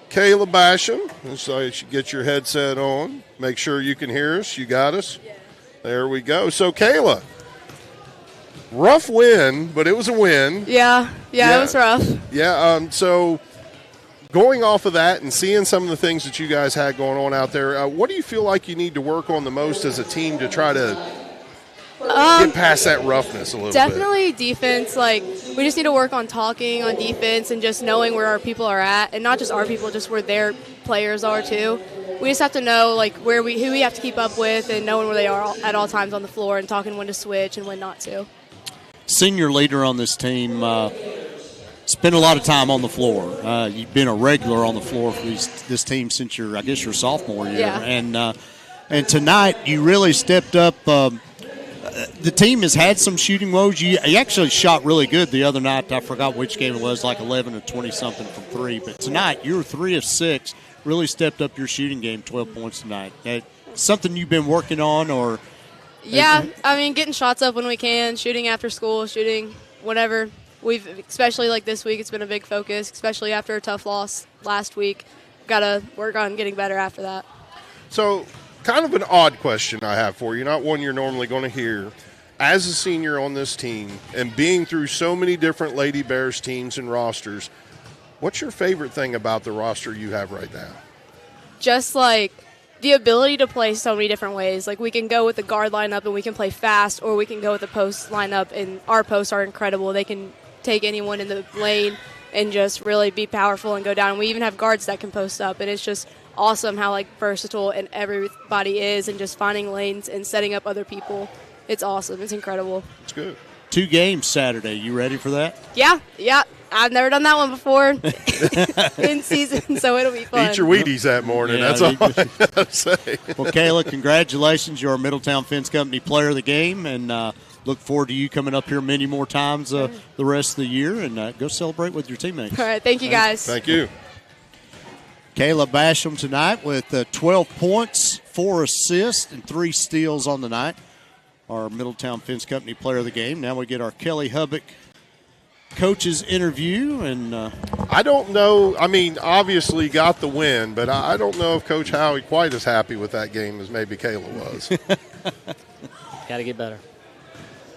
Kayla Basham. So you should get your headset on. Make sure you can hear us. You got us? Yeah. There we go. So, Kayla, rough win, but it was a win. Yeah, it was rough. Yeah, so going off of that and seeing some of the things that you guys had going on out there, what do you feel like you need to work on the most as a team to try to get past that roughness a little bit? Definitely defense. Like, we just need to work on talking on defense and just knowing where our people are at, and not just our people, just where their players are too. We just have to know like who we have to keep up with, and knowing where they are at all times on the floor, and talking when to switch and when not to. Senior leader on this team, spent a lot of time on the floor. You've been a regular on the floor for this team since your sophomore year, and tonight you really stepped up. The team has had some shooting woes. You actually shot really good the other night. I forgot which game it was, like 11 or 20-something from 3. But tonight, you were 3 of 6, really stepped up your shooting game, 12 points tonight. something you've been working on, or? Yeah, I mean, getting shots up when we can, shooting after school, shooting whatever. We've, especially like this week, it's been a big focus, especially after a tough loss last week. Got to work on getting better after that. So, kind of an odd question I have for you, not one you're normally going to hear. As a senior on this team and being through so many different Lady Bears teams and rosters, what's your favorite thing about the roster you have right now? Just like the ability to play so many different ways. Like we can go with the guard lineup and we can play fast, or we can go with the post lineup, and our posts are incredible. They can take anyone in the lane and just really be powerful and go down. And we even have guards that can post up, and it's just awesome how like versatile and everybody is, and just finding lanes and setting up other people. It's awesome. It's incredible. It's good. 2 games Saturday. You ready for that? Yeah. I've never done that one before in season, so it'll be fun. Eat your Wheaties that morning. Yeah, that's all I got to say. Well, Kayla, congratulations. You're our Middletown Fence Company Player of the Game, and look forward to you coming up here many more times the rest of the year, and go celebrate with your teammates. All right. Thank you, guys. Thank you. Kayla Basham tonight with 12 points, 4 assists, and 3 steals on the night. Our Middletown Fence Company Player of the Game. Now we get our Kelly Hubbock coach's interview. And I don't know. I mean, obviously got the win, but I don't know if Coach Howie quite as happy with that game as maybe Kayla was. Got to get better.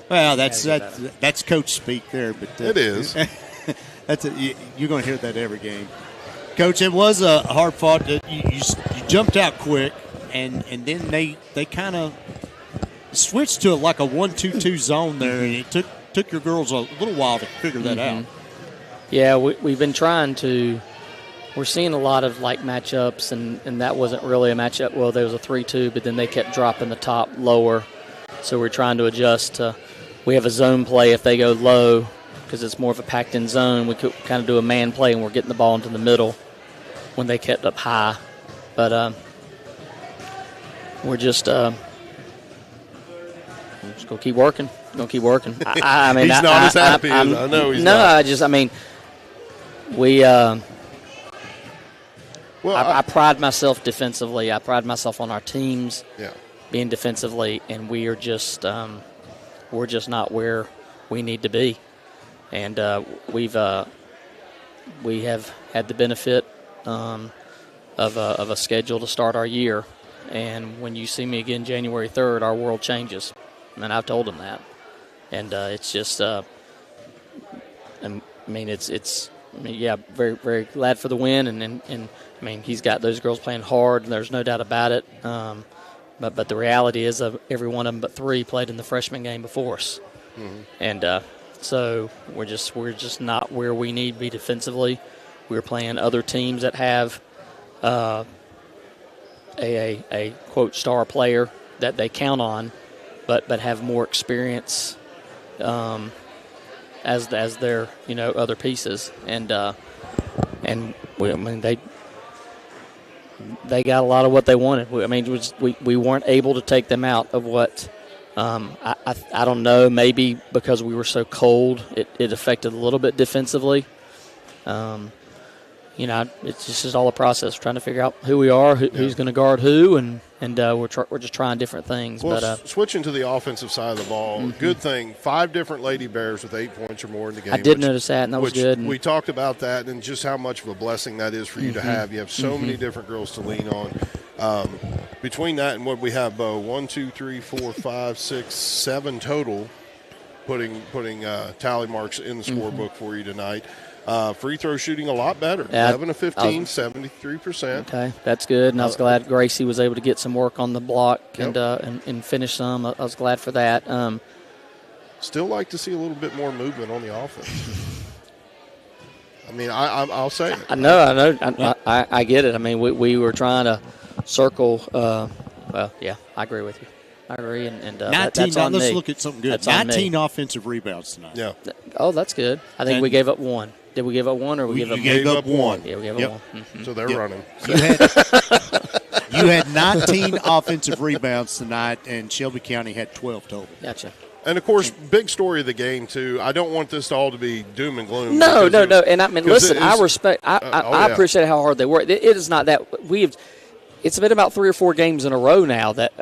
Well, that's coach speak there. But it is. You're going to hear that every game. Coach, it was a hard fought. You jumped out quick, and then they kind of switched to like a 1-2-2 zone there, and it took your girls a little while to figure that out. Yeah, we've been trying to. We're seeing a lot of like matchups, and that wasn't really a matchup. Well, there was a 3-2, but then they kept dropping the top lower, so we're trying to adjust to. We have a zone play if they go low because it's more of a packed-in zone. We could kind of do a man play, and we're getting the ball into the middle when they kept up high, but we're just gonna keep working. I mean, he's not as happy as I know he's not. I mean, we. I pride myself defensively. I pride myself on our teams being defensively, and we're just not where we need to be, and we have had the benefit of a schedule to start our year, and when you see me again January 3rd, our world changes, and I've told them that, and it's just I mean it's very very glad for the win, and I mean he's got those girls playing hard, and there's no doubt about it, but the reality is every one of them but 3 played in the freshman game before us, and so we're just not where we need to be defensively. We're playing other teams that have a quote star player that they count on, but have more experience as their other pieces, and they got a lot of what they wanted. We weren't able to take them out of what. I don't know. Maybe because we were so cold, it affected a little bit defensively. It's just all a process. We're trying to figure out who we are, who's going to guard who, and we're just trying different things. Well, but switching to the offensive side of the ball, good thing. 5 different Lady Bears with 8 points or more in the game. I did notice that, and that was good. We talked about that and just how much of a blessing that is for you to have. You have so many different girls to lean on. Between that and what we have, Bo, 1, 2, 3, 4, 5, 6, 7 total, putting tally marks in the scorebook for you tonight. Free throw shooting a lot better. 11 of 15, 73%. Okay, that's good. And I was glad Gracie was able to get some work on the block and finish some. I was glad for that. Still like to see a little bit more movement on the offense. I mean, I'll say it. I know. I get it. I mean, we were trying to circle. Well, yeah, I agree with you. I agree, and 19. That's on let's me. look at something good. That's 19 offensive rebounds tonight. Yeah. Oh, that's good. I think we gave up 1. Did we give up 1 or we gave up 1? Gave up 1. Yeah, we gave up 1. Mm-hmm. So they're running. You had 19 offensive rebounds tonight, and Shelby County had 12 total. Gotcha. And, of course, big story of the game, too. I don't want this all to be doom and gloom. No. And, I mean, listen, I respect – I appreciate how hard they work. It is not that – it's been about 3 or 4 games in a row now that,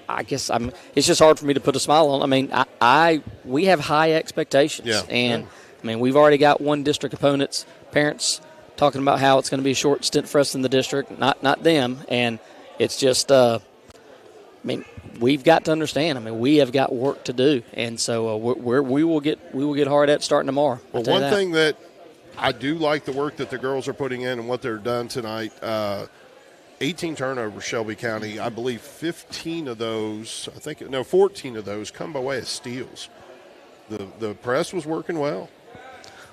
I guess it's just hard for me to put a smile on. We have high expectations. Yeah. And, we've already got one district opponent's parents talking about how it's going to be a short stint for us in the district, not them. And it's just, we've got to understand. We have got work to do. And so we will get hard at starting tomorrow. Well, one thing that I do like the work that the girls are putting in and what they're done tonight. 18 turnovers, Shelby County. I believe 14 of those come by way of steals. The press was working well.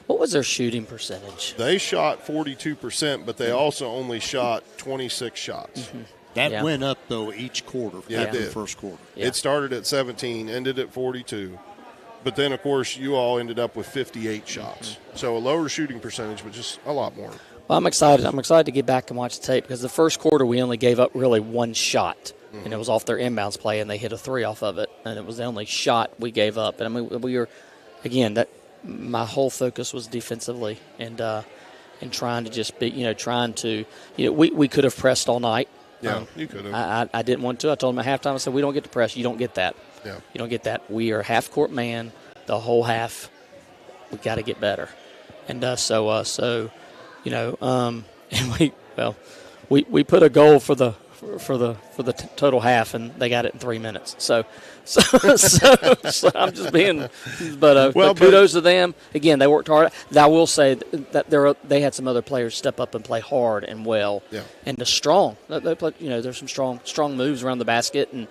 What was their shooting percentage? They shot 42%, but they also only shot 26 shots. Mm-hmm. That went up, though, each quarter after the first quarter. Yeah. It started at 17, ended at 42. But then, of course, you all ended up with 58 shots. Mm-hmm. So a lower shooting percentage, but just a lot more. Well, I'm excited. I'm excited to get back and watch the tape because the first quarter we only gave up really one shot, and it was off their inbounds play, and they hit a 3 off of it, and it was the only shot we gave up. And we were, again, my whole focus was defensively and trying to just be, we could have pressed all night. Yeah, you could have. I didn't want to. I told them at halftime, I said, we don't get to press. You don't get that. Yeah. You don't get that. We are half-court man the whole half. We got to get better. And and we put a goal for the total half, and they got it in 3 minutes. So I'm just being, but kudos to them. Again, they worked hard. I will say that they had some other players step up and play hard and well, and the strong. They played, there's some strong moves around the basket and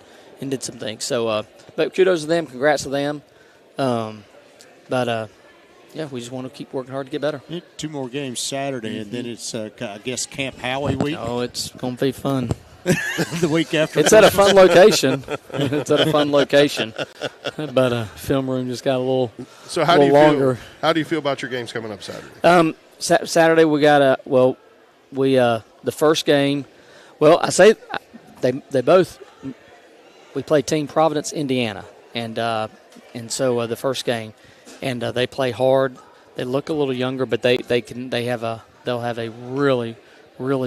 did some things. So, but kudos to them. Congrats to them. We just want to keep working hard to get better. 2 more games Saturday, and then it's, I guess, Camp Howie week. Oh, it's going to be fun. The week after. It's at a fun location. But film room just got a little. So how do you longer. How do you feel about your games coming up Saturday? Saturday we got the first game. Well, I say they both. We played Team Providence, Indiana, and so the first game, and they play hard. They look a little younger, but they'll have a really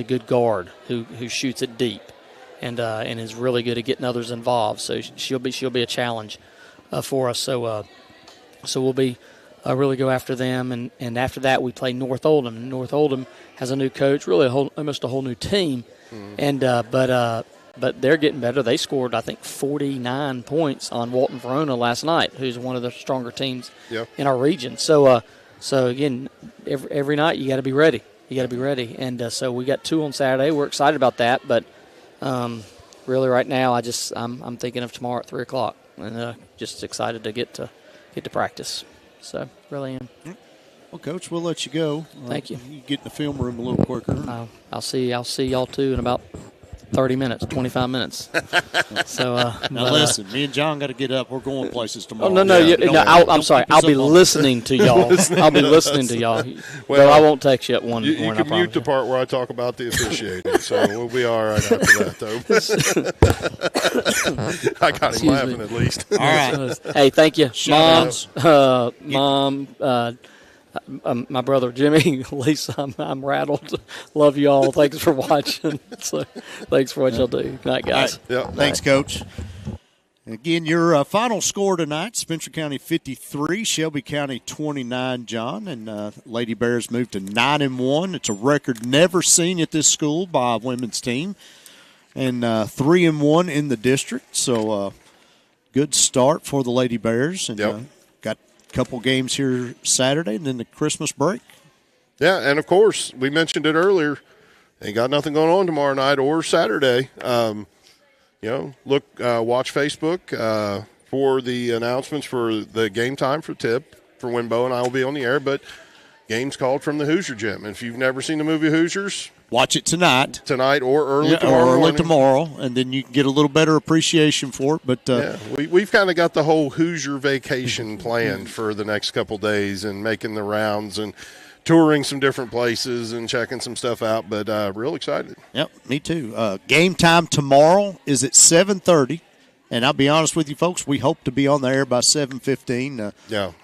good guard who shoots it deep, and is really good at getting others involved. So she'll be a challenge for us. So we'll be really go after them, and after that we play North Oldham. North Oldham has a new coach, really almost a whole new team, and but they're getting better. They scored, I think, 49 points on Walton Verona last night, who's one of the stronger teams in our region. So again, every night you got to be ready. And so we got 2 on Saturday. We're excited about that, but really right now I'm thinking of tomorrow at 3:00, and just excited to get to practice. So really am. Well, Coach, we'll let you go. Thank you. You get in the film room a little quicker. I'll see y'all too in about 30 minutes, 25 minutes. So now listen, me and John got to get up. We're going places tomorrow. Oh, no, I'm sorry. I'll be listening to y'all. I'll be listening to y'all. Well, I won't text you at 1. You can mute the part where I talk about the officiating, so we'll be all right after that, though. I got him laughing at least. All right. Hey, thank you, Mom. My brother Jimmy, Lisa, I'm rattled. Love you all. Thanks for watching. So, thanks for what y'all do. Good night, guys. Right. Thanks, Coach. Again, your final score tonight, Spencer County 53, Shelby County 29, John. And Lady Bears moved to 9-1. It's a record never seen at this school by a women's team. And 3-1 in the district. So good start for the Lady Bears. And got couple games here Saturday and then the Christmas break. Yeah, and of course, we mentioned it earlier, ain't got nothing going on tomorrow night or Saturday. Watch Facebook for the announcements for the game time for tip for when Bo and I will be on the air, but games called from the Hoosier Gym. If you've never seen the movie Hoosiers, watch it tonight or early tomorrow morning. Tomorrow, and then you can get a little better appreciation for it. But we've kind of got the whole Hoosier vacation planned for the next couple days and making the rounds and touring some different places and checking some stuff out. But real excited. Yep, me too. Game time tomorrow is at 7:30. And I'll be honest with you, folks, we hope to be on the air by 7:15.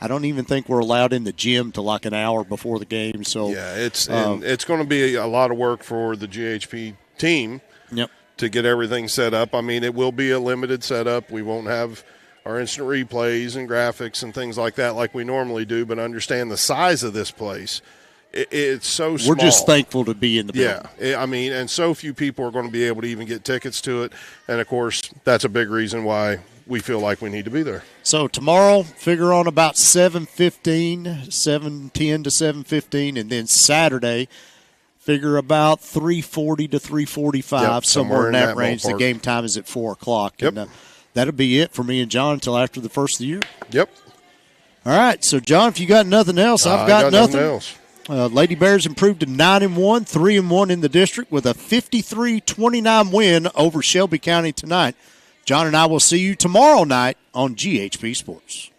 I don't even think we're allowed in the gym till like an hour before the game. So it's going to be a lot of work for the GHP team to get everything set up. I mean, it will be a limited setup. We won't have our instant replays and graphics and things like that like we normally do, but understand the size of this place. It's so small. We're just thankful to be in the building. Yeah, I mean, and so few people are going to be able to even get tickets to it. And, of course, that's a big reason why we feel like we need to be there. So tomorrow, figure on about 7:10 to 7:15, and then Saturday, figure about 3:40 to 3:45, somewhere in that range. The game time is at 4 o'clock. Yep. And that'll be it for me and John until after the first of the year. Yep. All right, so, John, if you got nothing else, I've got nothing else. Lady Bears improved to 9-1, 3-1 in the district with a 53-29 win over Shelby County tonight. John and I will see you tomorrow night on GHP Sports.